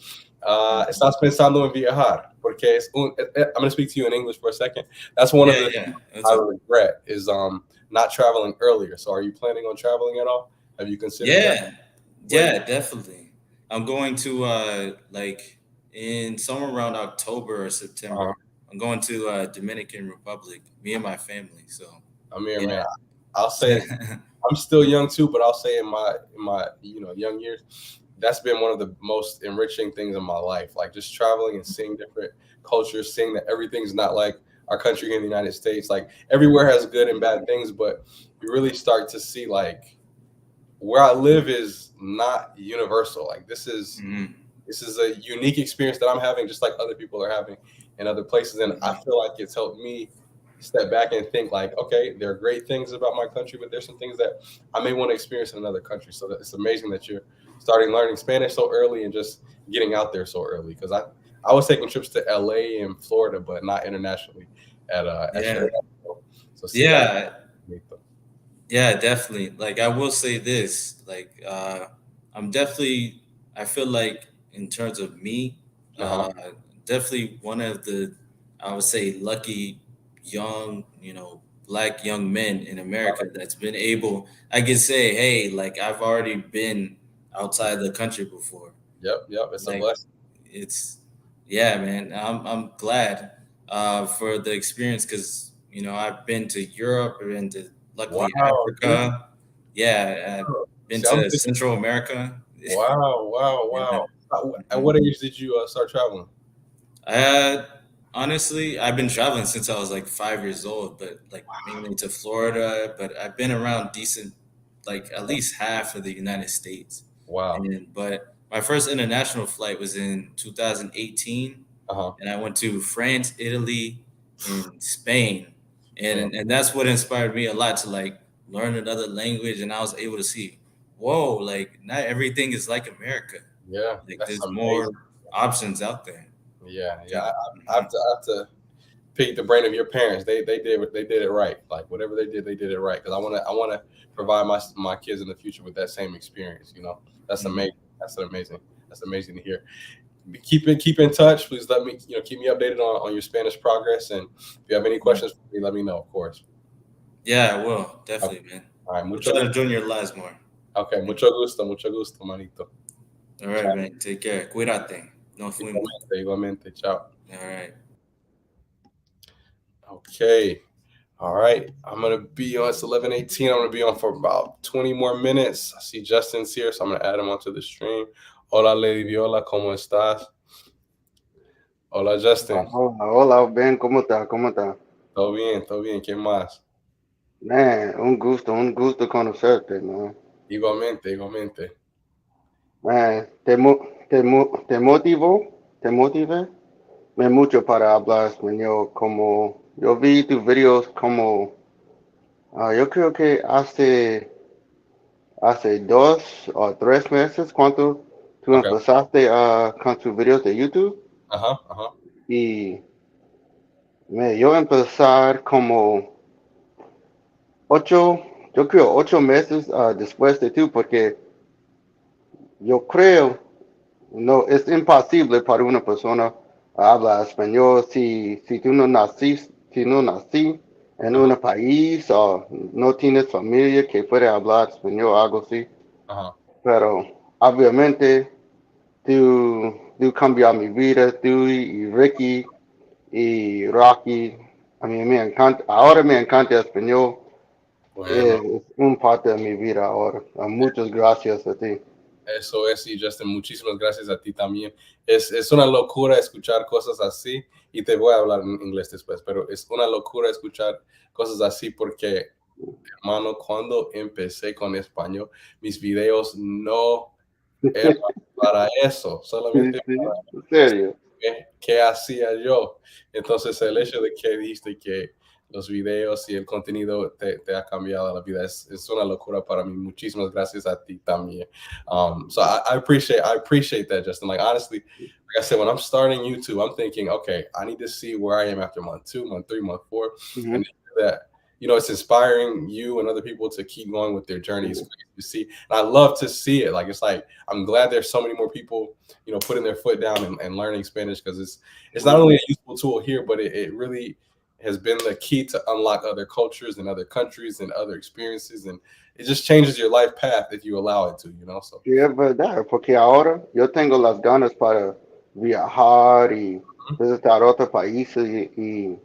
¿Estás pensando en viajar? Porque I'm going to speak to you in English for a second. That's one of the I regret is not traveling earlier. So are you planning on traveling at all? Have you considered that? Yeah, definitely. I'm going to like in somewhere around October or September. I'm going to Dominican Republic, me and my family. So Amir, man, I'll say I'm still young too, but I'll say in my young years, that's been one of the most enriching things in my life. Like just traveling and seeing different cultures, seeing that everything's not like our country here in the United States. Like everywhere has good and bad things, but you really start to see like where I live is not universal. Like this is a unique experience that I'm having, just like other people are having in other places. And I feel like it's helped me step back and think like, okay, there are great things about my country, but there's some things that I may want to experience in another country. So it's amazing that you're starting learning Spanish so early and just getting out there so early. Because I was taking trips to LA and Florida, but not internationally at So yeah, definitely. Like I will say this, like I feel like in terms of me, definitely one of the I would say lucky young, black young men in America that's been able I can say, hey, like I've already been outside the country before. Yep, it's like, a blessing. It's yeah, man. I'm glad for the experience because I've been to Europe, I've been to luckily Africa. Yeah, I've been to Central America. Wow. At what age did you start traveling? Honestly, I've been traveling since I was like 5 years old, but like mainly to Florida. But I've been around decent, like at least half of the United States. Wow. But my first international flight was in 2018, and I went to France, Italy, and Spain, and that's what inspired me a lot to like learn another language. And I was able to see, whoa, like not everything is like America. Yeah, like there's more options out there. Yeah. I have to pick the brain of your parents. They did it right. Like whatever they did it right. Because I want to provide my kids in the future with that same experience. That's amazing. That's amazing to hear. Keep in touch. Please let me keep me updated on your Spanish progress. And if you have any questions for me, let me know. Of course. Yeah, I will definitely, man. All right, I'm trying to join your lives more. Okay, mucho gusto, manito. All right, man. Take care. Cuídate. Nos fuimos. Igualmente. Ciao. All right. Okay. All right. I'm going to be on, it's 11:18. I'm going to be on for about 20 more minutes. I see Justin's here, so I'm going to add him onto the stream. Hola, Lady Viola. ¿Cómo estás? Hola, Justin. Hola, Ben. ¿Cómo está? Todo bien. ¿Qué más? Man, un gusto conocerte, man. Igualmente. Man, te motivé mucho para hablar español. Como yo vi tus videos como, yo creo que hace 2 o 3 meses cuando tú empezaste con tus videos de YouTube. Y yo empezar como 8 meses después de tú, porque yo creo no es imposible para una persona hablar español si tú no nací en un país o no tienes familia que pueda hablar español o algo así. Pero obviamente tú cambió mi vida, tú y Ricky y Rocky. A mí me encanta, ahora me encanta español. Es un parte de mi vida ahora. Muchas gracias a ti. Eso es, y Justin, muchísimas gracias a ti también. Es una locura escuchar cosas así, y te voy a hablar en inglés después, pero es una locura escuchar cosas así porque, hermano, cuando empecé con español, mis videos no eran para eso, solamente para ¿En serio? qué hacía yo. Entonces, el hecho de que dijiste que los videos y el contenido te ha cambiado la vida. Es una locura para mí. Muchísimas gracias a ti también. So I appreciate that, Justin. Like, honestly, like I said, when I'm starting YouTube, I'm thinking, okay, I need to see where I am after month 2, month 3, month 4, and that, it's inspiring you and other people to keep going with their journeys. You see, and I love to see it. Like, it's like, I'm glad there's so many more people, putting their foot down and learning Spanish, because it's not only a useful tool here, but it really has been the key to unlock other cultures and other countries and other experiences, and it just changes your life path if you allow it to, So. Sí, es verdad, porque ahora yo tengo las ganas para viajar y visitar otros países y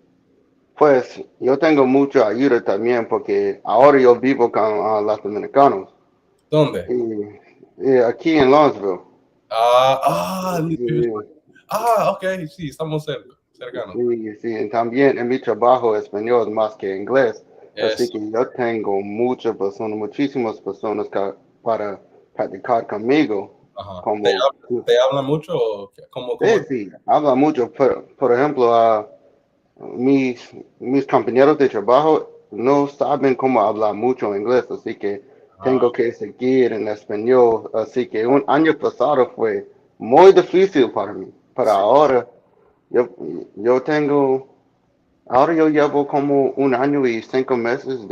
pues yo tengo mucha ayuda también porque ahora yo vivo con los dominicanos. ¿Dónde? Y aquí en Lawrenceville. Ok, sí, estamos cercanos. Sí, y también en mi trabajo español más que inglés, así que yo tengo muchísimas personas para practicar conmigo. Como, ¿Te habla mucho? ¿O cómo? Sí, habla mucho. Por ejemplo, mis compañeros de trabajo no saben cómo hablar mucho inglés, así que tengo que seguir en español. Así que un año pasado fue muy difícil para mí, pero ahora ahora yo llevo como un año y 5 meses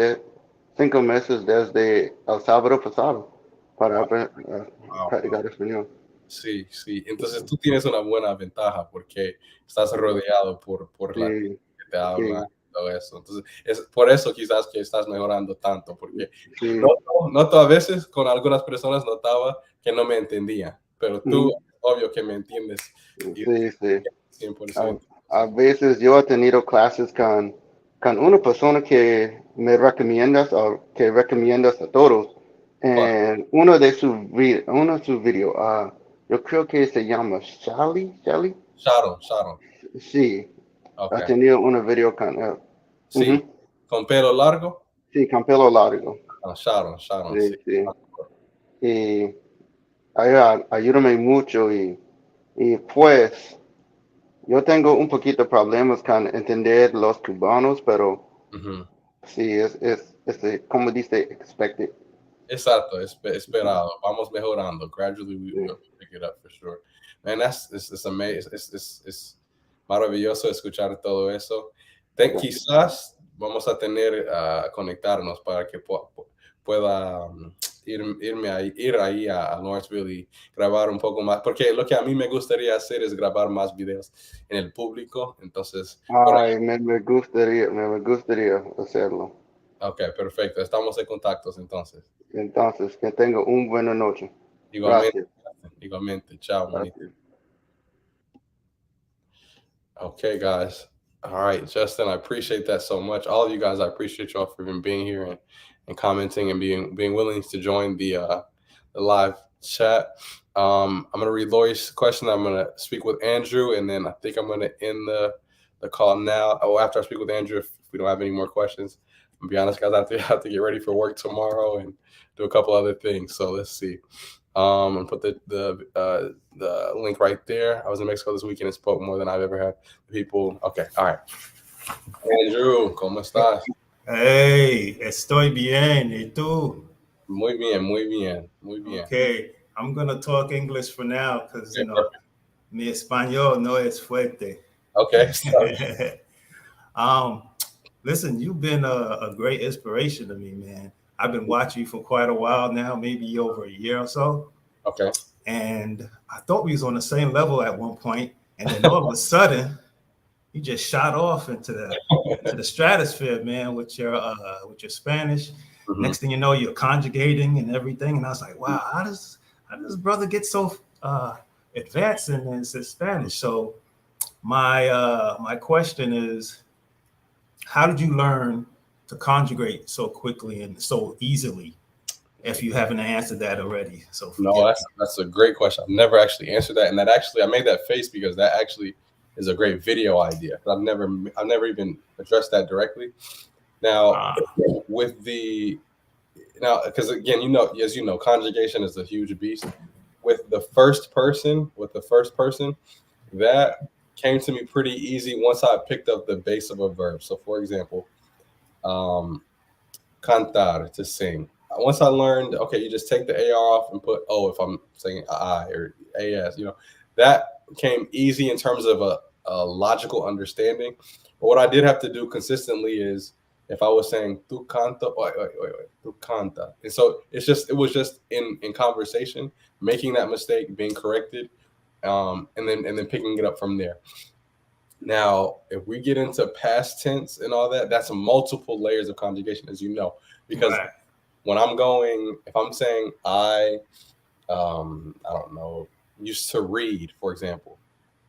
desde el sábado pasado para practicar español. Sí. Entonces tú tienes una buena ventaja porque estás rodeado por la gente que te habla y todo eso. Entonces es por eso quizás que estás mejorando tanto, porque noto a veces con algunas personas notaba que no me entendían, pero tú obvio que me entiendes. Sí. 100%. A veces yo he tenido clases con una persona que me recomiendas o que recomiendas a todos. En uno de sus videos, yo creo que se llama Sharon. Sí, Okay. ha tenido un video con él. Sí, ¿con pelo largo? Sí, con pelo largo. Sharon, sí. Y ayúdame mucho y pues yo tengo un poquito de problemas con entender los cubanos, pero sí, es como dice, expected. Exacto, esperado. Vamos mejorando. Gradually we'll pick it up for sure. Man, it's amazing. Es maravilloso escuchar todo eso. Quizás vamos a tener conectarnos para que pueda ir ahí a Lawrenceville y grabar un poco más, porque lo que a mí me gustaría hacer es grabar más videos en el público, entonces... me gustaría hacerlo. Ok, perfecto, estamos en contactos entonces. Entonces, que tenga una buena noche. Igualmente, Gracias. igualmente, chao, manito. Okay, guys. All right, Justin, I appreciate that so much. All of you guys, I appreciate y'all for even being here and commenting and being willing to join the live chat. I'm gonna read Lori's question. I'm gonna speak with Andrew, and then I think I'm gonna end the call now. Oh, after I speak with Andrew, if we don't have any more questions, I'm gonna be honest, guys, I have to get ready for work tomorrow and do a couple other things. So let's see. And put the link right there. I was in Mexico this weekend and spoke more than I've ever had people. Okay, all right. Andrew, ¿cómo estás? Hey, estoy bien. ¿Y tú? Muy bien. Okay, I'm gonna talk English for now because mi español no es fuerte. Okay. Listen, you've been a great inspiration to me, man. I've been watching you for quite a while now, maybe over a year or so. Okay. And I thought we was on the same level at one point, and then all of a sudden, you just shot off into the stratosphere, man, with your Spanish. Next thing you know, you're conjugating and everything, and I was like, wow, how does this brother get so advanced in his Spanish? So my question is, how did you learn to conjugate so quickly and so easily, if you haven't answered that already? So no, that's a great question. I've never actually answered that, and I made that face because that actually is a great video idea. I've never even addressed that directly. Now, because again, as you know, conjugation is a huge beast. With the first person, that came to me pretty easy once I picked up the base of a verb. So, for example, Cantar, to sing. Once I learned, okay, you just take the AR off and put O if I'm saying I or AS, that came easy in terms of a logical understanding. But what I did have to do consistently is if I was saying tu canta, tu canta. And so it was just in conversation, making that mistake, being corrected, and then picking it up from there. Now, if we get into past tense and all that, that's multiple layers of conjugation, as you know, because when if I'm saying I don't know, used to read, for example,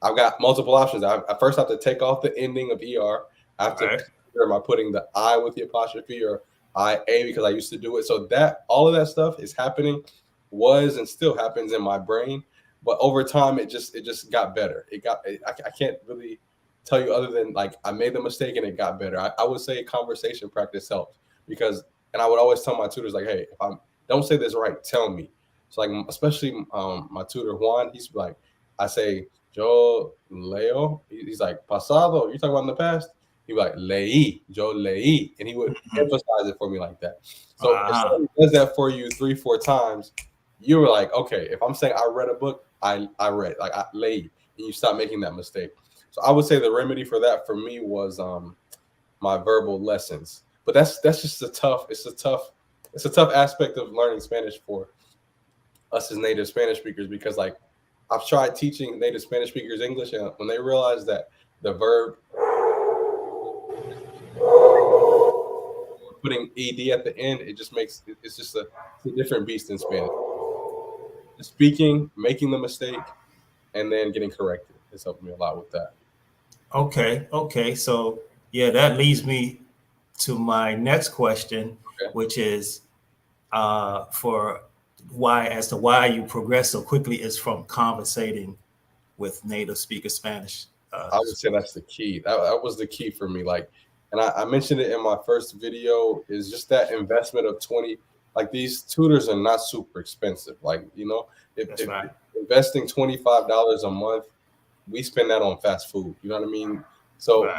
I've got multiple options. I first have to take off the ending of ER. I have to consider, am I putting the I with the apostrophe or IA because I used to do it. So that all of that stuff is happening, was and still happens in my brain. But over time, it just got better. I can't really tell you other than like I made the mistake and it got better. I would say conversation practice helps because, and I would always tell my tutors like, hey, if I don't say this right, tell me. So like, especially my tutor Juan, he's like, I say, yo leo. He's like, pasado. You talking about in the past? He'd be like, leí, yo leí, and he would emphasize it for me like that. So if somebody does that for you 3-4 times, you were like, okay, if I'm saying I read a book, I read, like I leí, and you stop making that mistake. So I would say the remedy for that for me was my verbal lessons. But that's just a tough aspect of learning Spanish for us as native Spanish speakers, because like I've tried teaching native Spanish speakers English, and when they realize that the verb putting ed at the end, it just makes it's just a different beast in Spanish. Speaking, making the mistake, and then getting corrected has helped me a lot with that. Okay. So yeah, that leads me to my next question, which is for why you progress so quickly is from conversating with native speaker Spanish. I would say that's the key. That was the key for me. Like, and I mentioned it in my first video, is just that investment of 20. Like these tutors are not super expensive. Like, if investing $25 a month, we spend that on fast food. You know what I mean? So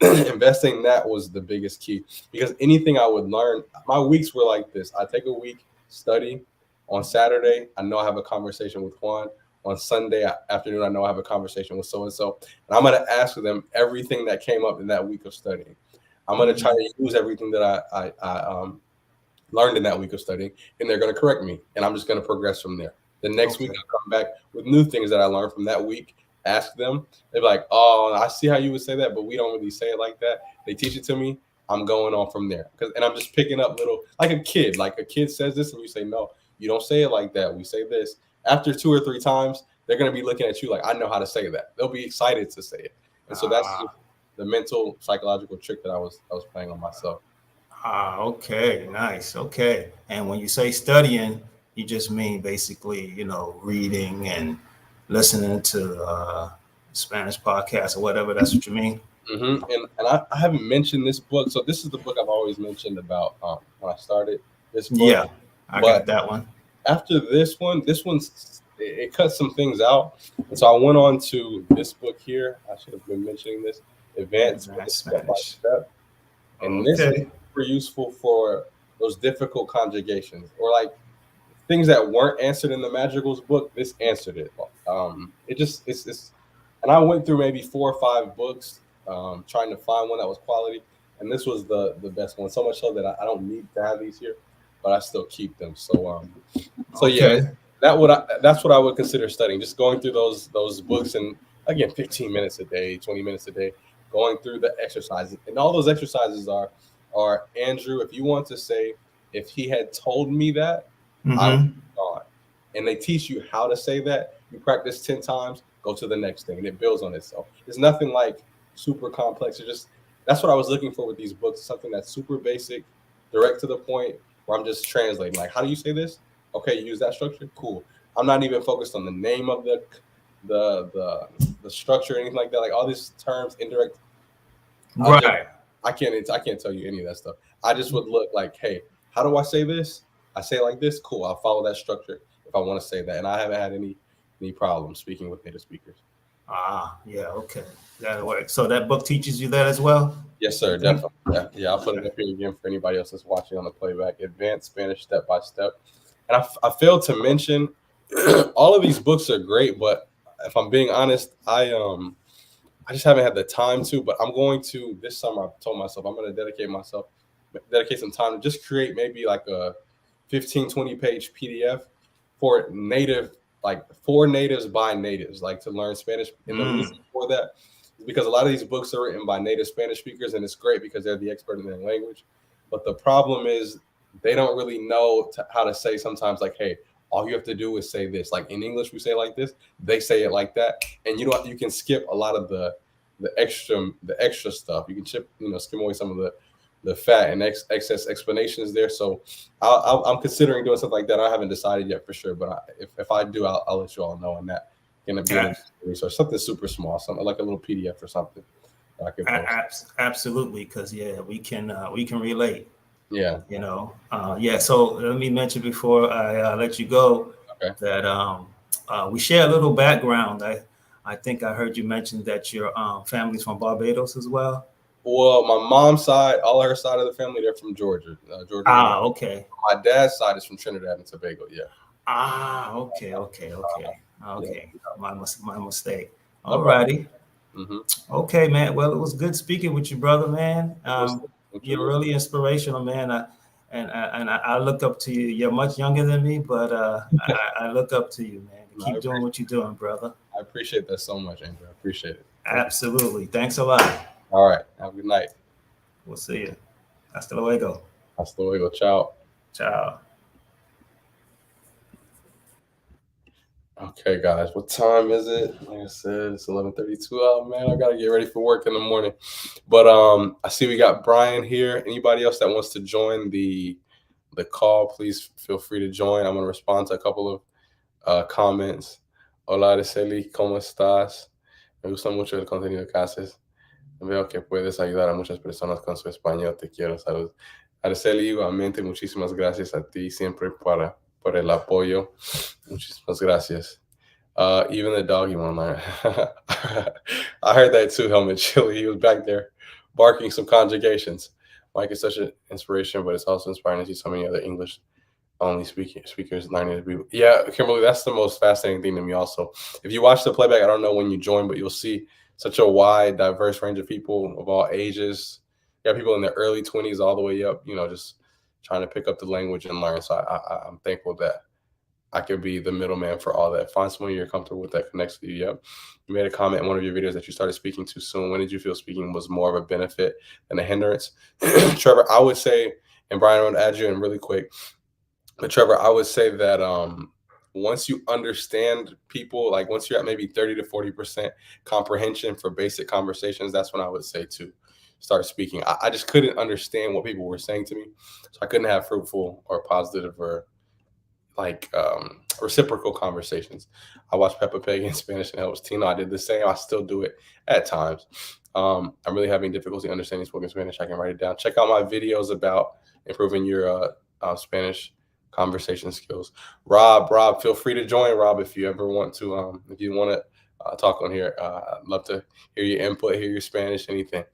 investing that was the biggest key, because anything I would learn, my weeks were like this. I take a week, study. On Saturday, I know I have a conversation with Juan. On Sunday afternoon, I know I have a conversation with so-and-so. And I'm going to ask them everything that came up in that week of studying. I'm going to try to use everything that I learned in that week of studying, and they're going to correct me. And I'm just going to progress from there. The next week, I'll come back with new things that I learned from that week. Ask them. They're like, oh, I see how you would say that, but we don't really say it like that. They teach it to me. I'm going on from there. And I'm just picking up little, like a kid. Like a kid says this, and you say, no, you don't say it like that. We say this. After 2 or 3 times, they're going to be looking at you like, I know how to say that. They'll be excited to say it. And so that's the mental, psychological trick that I was playing on myself. Okay, nice. Okay. And when you say studying, you just mean basically, reading and listening to Spanish podcasts or whatever. That's what you mean? Mm-hmm. And I haven't mentioned this book. So this is the book I've always mentioned about when I started this book. Yeah, I got that one. After this one's it cuts some things out. And so I went on to this book here. I should have been mentioning this. Advanced Step by Step. And this is super useful for those difficult conjugations, or like things that weren't answered in the Madrigal's book. This answered it. It's and I went through maybe 4 or 5 books trying to find one that was quality, and this was the best one. So much so that I don't need to have these here, but I still keep them. So yeah, that's what I would consider studying. Just going through those books, and again, 15 minutes a day, 20 minutes a day, going through the exercises. And all those exercises are Andrew, if you want to say, if he had told me that, I would be gone. And they teach you how to say that. You practice 10 times, go to the next thing, and it builds on itself. It's nothing like super complex. That's what I was looking for with these books, something that's super basic, direct to the point, where I'm just translating. Like, how do you say this? Okay, use that structure. Cool. I'm not even focused on the name of the structure or anything like that. Like all these terms, indirect. I can't tell you any of that stuff. I just would look like, hey, how do I say this? I say it like this. Cool. I'll follow that structure if I want to say that. And I haven't had any problems speaking with native speakers. Yeah. Okay. That'll work. So that book teaches you that as well? Yes, sir. Definitely. Yeah, I'll put it up here again for anybody else that's watching on the playback. Advanced Spanish Step by Step. And I failed to mention all of these books are great, but if I'm being honest, I just haven't had the time to. But I'm going to this summer. I told myself I'm going to dedicate some time to just create maybe like a 15-20 page PDF for natives by natives, like to learn Spanish. And the reason for that is because a lot of these books are written by native Spanish speakers, and it's great because they're the expert in their language. But the problem is they don't really know how to say sometimes, like, hey, all you have to do is say this. Like in English, we say like this, they say it like that, and you can skip a lot of the extra stuff. You can skim away some of the fat and excess explanations there. So I'm considering doing something like that. I haven't decided yet for sure, but if I do, I'll let you all know on that. Gonna be a resource, something super small, something like a little PDF or something. I can post. Absolutely, because we can relate. Yeah. So let me mention before I let you go that we share a little background. I think I heard you mention that your family's from Barbados as well. Well, my mom's side, all her side of the family, they're from Georgia. Okay. My dad's side is from Trinidad and Tobago. Yeah. Okay. My mistake. All righty. Okay, man. Well, it was good speaking with you, brother, man. You're really inspirational, man. I look up to you. You're much younger than me, but I look up to you, man. Keep doing what you're doing, brother. I appreciate that so much, Andrew. I appreciate it. Absolutely. Thanks a lot. All right. Have a good night. We'll see you. Hasta luego. Hasta luego. Ciao. Ciao. Okay, guys. What time is it? Like I said, it's 11:32. Oh man, I gotta get ready for work in the morning. But I see we got Brian here. Anybody else that wants to join the call, please feel free to join. I'm gonna respond to a couple of comments. Hola, Araceli, ¿cómo estás? Me gusta mucho el contenido que haces. Veo que puedes ayudar a muchas personas con su español. Te quiero. Salud. Araceli, igualmente, muchísimas gracias a ti siempre por el apoyo. Muchísimas gracias. Even the dog you want to learn. I heard that too, Helmet Chili. He was back there barking some conjugations. Mike is such an inspiration, but it's also inspiring to see so many other English only speakers learning to be. Yeah, Kimberly, that's the most fascinating thing to me also. If you watch the playback, I don't know when you join, but you'll see such a wide, diverse range of people of all ages. You have people in their early 20s all the way up, just trying to pick up the language and learn. So I'm thankful that I could be the middleman for all that. Find someone you're comfortable with that connects with you. Yep. You made a comment in one of your videos that you started speaking too soon. When did you feel speaking was more of a benefit than a hindrance? Trevor, I would say, and Brian, I want to add you in really quick. But Trevor, I would say that once you understand people, like once you're at maybe 30 to 40% comprehension for basic conversations, that's when I would say to start speaking. I just couldn't understand what people were saying to me. So I couldn't have fruitful or positive or reciprocal conversations. I watched Peppa Pig in Spanish and helps Tina. I did the same. I still do it at times. I'm really having difficulty understanding spoken Spanish. I can write it down. Check out my videos about improving your Spanish conversation skills. Rob, feel free to join. Rob, if you ever want to, if you want to talk on here, I'd love to hear your input, hear your Spanish, anything.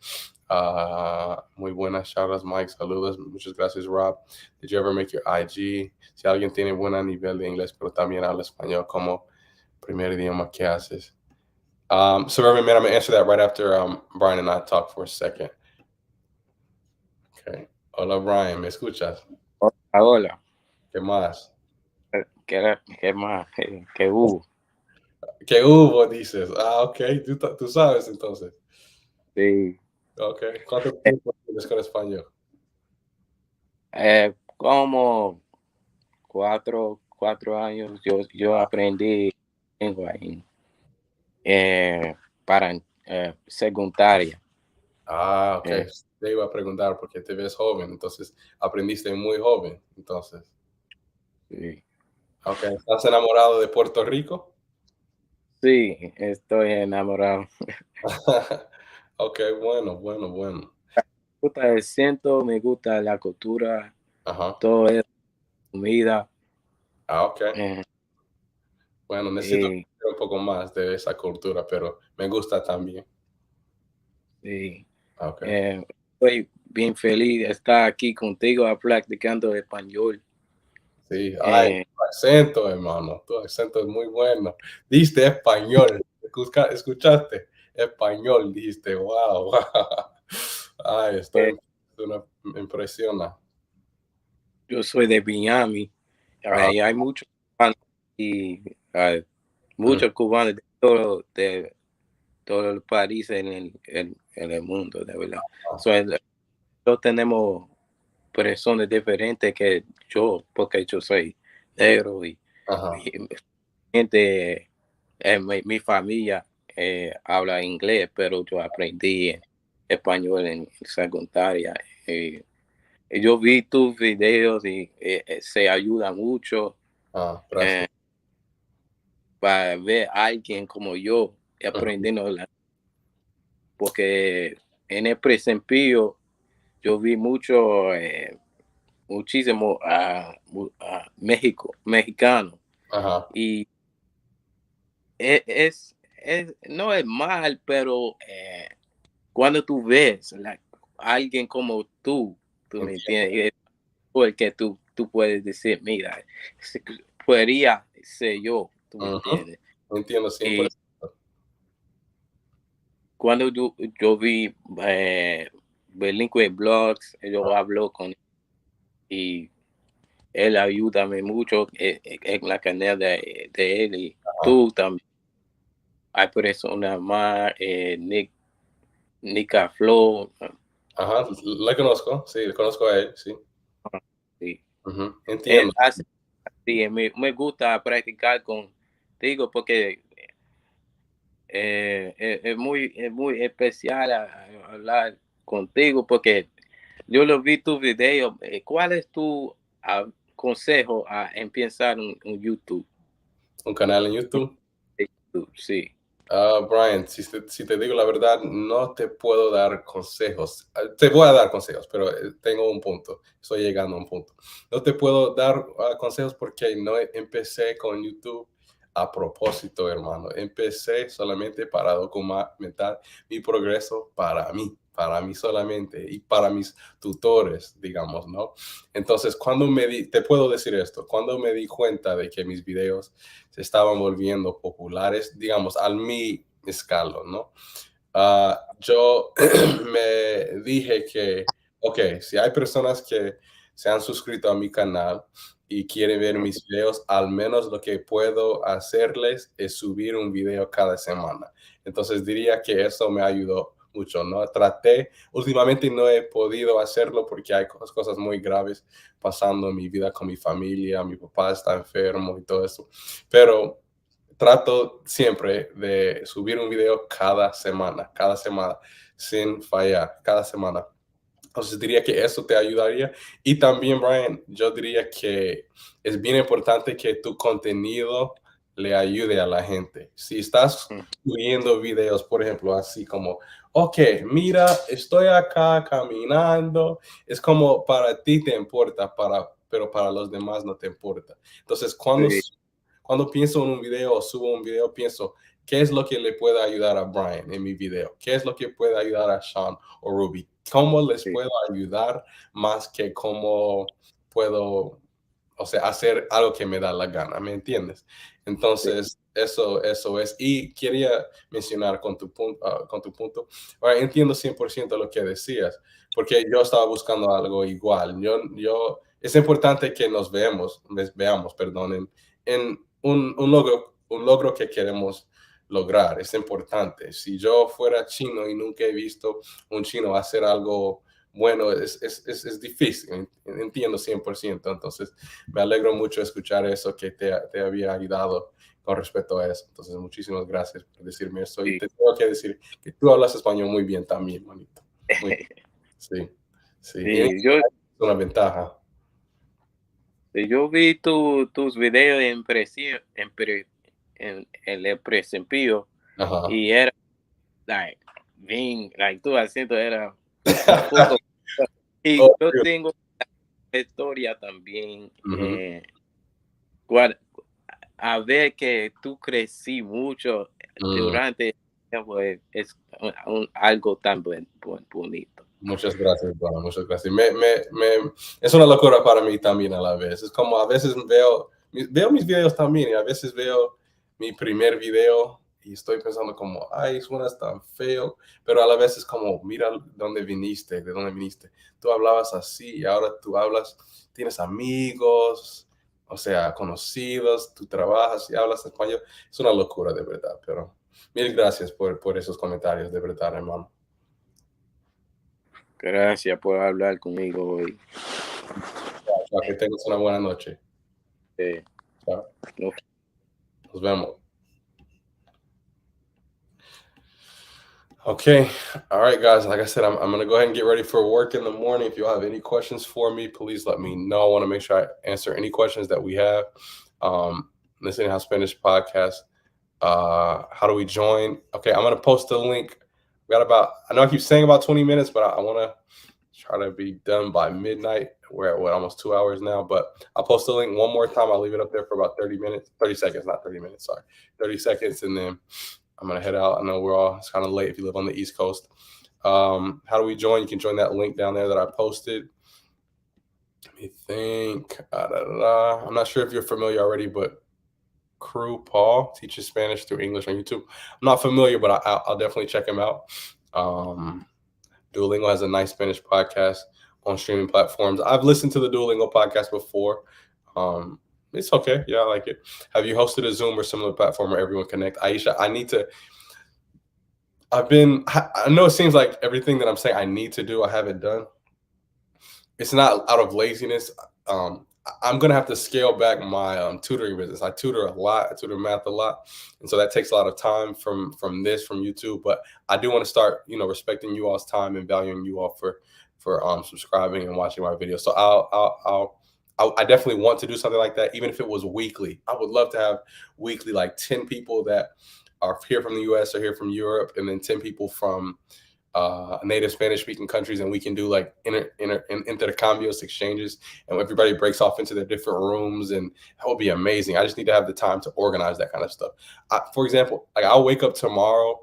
Muy buenas, shoutouts, Mike, saludos, muchas gracias, Rob. Did you ever make your IG? Si alguien tiene buen nivel de inglés, pero también habla español como primer idioma, ¿qué haces? So Reverend Man, I'm gonna answer that right after Brian and I talk for a second. Okay. Hola, Brian, ¿me escuchas? Hola. ¿Qué más? ¿Qué más? ¿Qué hubo? ¿Qué hubo, dices? Ok, tú sabes entonces. Sí. Ok, ¿cuánto tiempo tienes con español? Como 4 años. Yo aprendí lengua para secundaria. Ok. Te iba a preguntar porque te ves joven, entonces aprendiste muy joven, entonces. Sí. Ok, ¿estás enamorado de Puerto Rico? Sí, estoy enamorado. Ok, bueno. Me gusta el acento, me gusta la cultura, todo es comida. Ok. Bueno, necesito conocer un poco más de esa cultura, pero me gusta también. Sí. Okay. Estoy bien feliz de estar aquí contigo practicando español. Sí, ay, tu acento, hermano, tu acento es muy bueno. Dijiste español, escuchaste, español, dijiste, wow. Ay, me impresiona. Yo soy de Miami, y hay muchos cubanos y muchos cubanos de todos los países en el mundo, de verdad. Nosotros tenemos personas diferentes que yo, porque yo soy negro y gente, mi familia habla inglés, pero yo aprendí español en secundaria. Yo vi tus videos y se ayuda mucho para ver a alguien como yo aprendiendo porque en el principio yo vi muchísimo a mexicano y no es mal, pero cuando tú ves a alguien como tú me entiendes, porque tú puedes decir, mira, podría ser yo, tú me entiendes. Entiendo 100%. Cuando yo vi Bilingüe Blogs, yo hablo con él y él ayuda mucho en la canal de él y tú también. Hay personas más, Nica Flow. Ajá, la conozco, sí, le conozco a él, sí. Sí. Entiendo. Sí, me gusta practicar contigo porque es muy especial hablar contigo porque yo lo vi tu video. ¿Cuál es tu consejo a empezar un YouTube? ¿Un canal en YouTube? Sí. Brian, si te digo la verdad, no te puedo dar consejos. Te voy a dar consejos, pero tengo un punto. Estoy llegando a un punto. No te puedo dar consejos porque no empecé con YouTube a propósito, hermano. Empecé solamente para documentar mi progreso para mí solamente y para mis tutores, digamos, ¿no? Entonces, te puedo decir esto, cuando me di cuenta de que mis videos se estaban volviendo populares, digamos, al mi escala, ¿no? Yo me dije que, ok, si hay personas que se han suscrito a mi canal y quieren ver mis videos, al menos lo que puedo hacerles es subir un video cada semana. Entonces diría que eso me ayudó mucho, ¿no? Últimamente no he podido hacerlo porque hay cosas muy graves pasando en mi vida con mi familia, mi papá está enfermo y todo eso, pero trato siempre de subir un video cada semana, sin fallar, cada semana. Entonces diría que eso te ayudaría. Y también, Brian, yo diría que es bien importante que tu contenido le ayude a la gente. Si estás subiendo videos, por ejemplo, así como, ok, mira, estoy acá caminando, es como para ti te importa, pero para los demás no te importa. Entonces, cuando pienso en un video o subo un video, pienso, ¿qué es lo que le puede ayudar a Brian en mi video? ¿Qué es lo que puede ayudar a Sean o Ruby? ¿Cómo les puedo ayudar más que cómo puedo, o sea, hacer algo que me da la gana? ¿Me entiendes? Entonces, eso es. Y quería mencionar con tu punto, ahora, entiendo 100% lo que decías, porque yo estaba buscando algo igual. Es importante que veamos, perdón, en un logro que queremos lograr. Es importante. Si yo fuera chino y nunca he visto un chino hacer algo bueno, es difícil. Entiendo 100%. Entonces, me alegro mucho escuchar eso que te había ayudado con respecto a eso. Entonces, muchísimas gracias por decirme eso. Y te tengo que decir que tú hablas español muy bien también, manito. Muy bien. Sí. Sí, es una ventaja. Yo vi tus videos en el principio y era tu acento era un poco y yo tengo una historia también a ver que tú crecí mucho durante pues es algo tan bonito. Muchas gracias, bueno, muchas gracias. Es una locura para mí también a la vez. Es como a veces veo mis videos también y a veces veo mi primer video y estoy pensando como, ay, suenas tan feo, pero a la vez es como, mira de dónde viniste. Tú hablabas así y ahora tú hablas, tienes amigos, o sea, conocidos, tú trabajas y hablas español. Es una locura de verdad, pero mil gracias por esos comentarios, de verdad, hermano. Gracias por hablar conmigo hoy. Chao, que tengas una buena noche. Chao. Nos vemos. Okay. All right, guys. Like I said, I'm going to go ahead and get ready for work in the morning. If you have any questions for me, please let me know. I want to make sure I answer any questions that we have. Listening How Spanish podcast. How do we join? Okay, I'm going to post the link. We got I know I keep saying about 20 minutes, but I want to try to be done by midnight. We're at almost 2 hours now, but I'll post the link one more time. I'll leave it up there for about 30 seconds, not 30 minutes. Sorry, 30 seconds. And then I'm going to head out. I know it's kind of late if you live on the East Coast. How do we join? You can join that link down there that I posted. Let me think. I'm not sure if you're familiar already, but Crew Paul teaches Spanish through English on YouTube. I'm not familiar, but I'll definitely check him out. Duolingo has a nice Spanish podcast on streaming platforms. I've listened to the Duolingo podcast before. It's okay. Yeah, I like it. Have you hosted a Zoom or similar platform where everyone connect? Aisha, I know it seems like everything that I'm saying I need to do, I haven't done. It's not out of laziness. I'm going to have to scale back my tutoring business. I tutor a lot. I tutor math a lot. And so that takes a lot of time from YouTube. But I do want to start, respecting you all's time and valuing you all for subscribing and watching my videos. So I definitely want to do something like that, even if it was weekly. I would love to have weekly, like 10 people that are here from the US or here from Europe, and then 10 people from native Spanish speaking countries, and we can do like intercambios, exchanges, and everybody breaks off into their different rooms, and that would be amazing. I just need to have the time to organize that kind of stuff. For example, like I'll wake up tomorrow,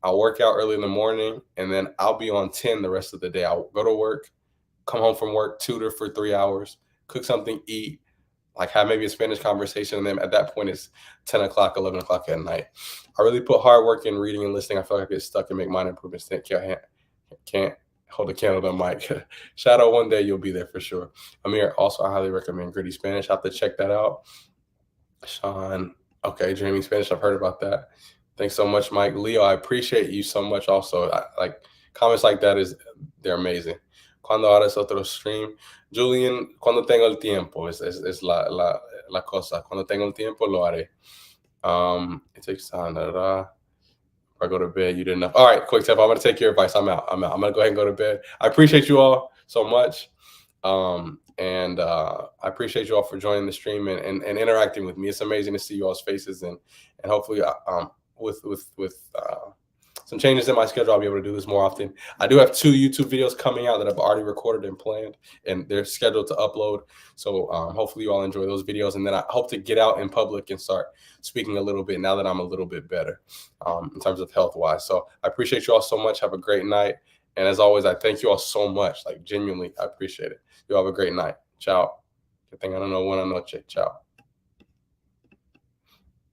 I'll work out early in the morning, and then I'll be on 10 the rest of the day. I'll go to work, come home from work, tutor for 3 hours, cook something, eat, like have maybe a Spanish conversation. And then at that point, it's 10 o'clock, 11 o'clock at night. I really put hard work in reading and listening. I feel like I get stuck and make mind improvements. Can't hold a candle to the mic. Shadow, one day you'll be there for sure. Amir, also, I highly recommend Gritty Spanish. I have to check that out. Sean, okay, Dreaming Spanish. I've heard about that. Thanks so much, Mike. Leo, I appreciate you so much also. Like comments like that, they're amazing. Cuando harás otro stream? Julian, cuando tengo el tiempo es la cosa. Cuando tengo el tiempo lo haré. It takes time. I go to bed, you did enough. All right, quick tip. I'm going to take your advice. I'm out. I'm going to go ahead and go to bed. I appreciate you all so much. And I appreciate you all for joining the stream and interacting with me. It's amazing to see you all's faces, and hopefully with some changes in my schedule, I'll be able to do this more often. I do have 2 YouTube videos coming out that I've already recorded and planned, and they're scheduled to upload. So hopefully you all enjoy those videos. And then I hope to get out in public and start speaking a little bit now that I'm a little bit better in terms of health-wise. So I appreciate you all so much. Have a great night. And as always, I thank you all so much. Like, genuinely, I appreciate it. You all have a great night. Ciao. Que tengan una buena noche. Ciao.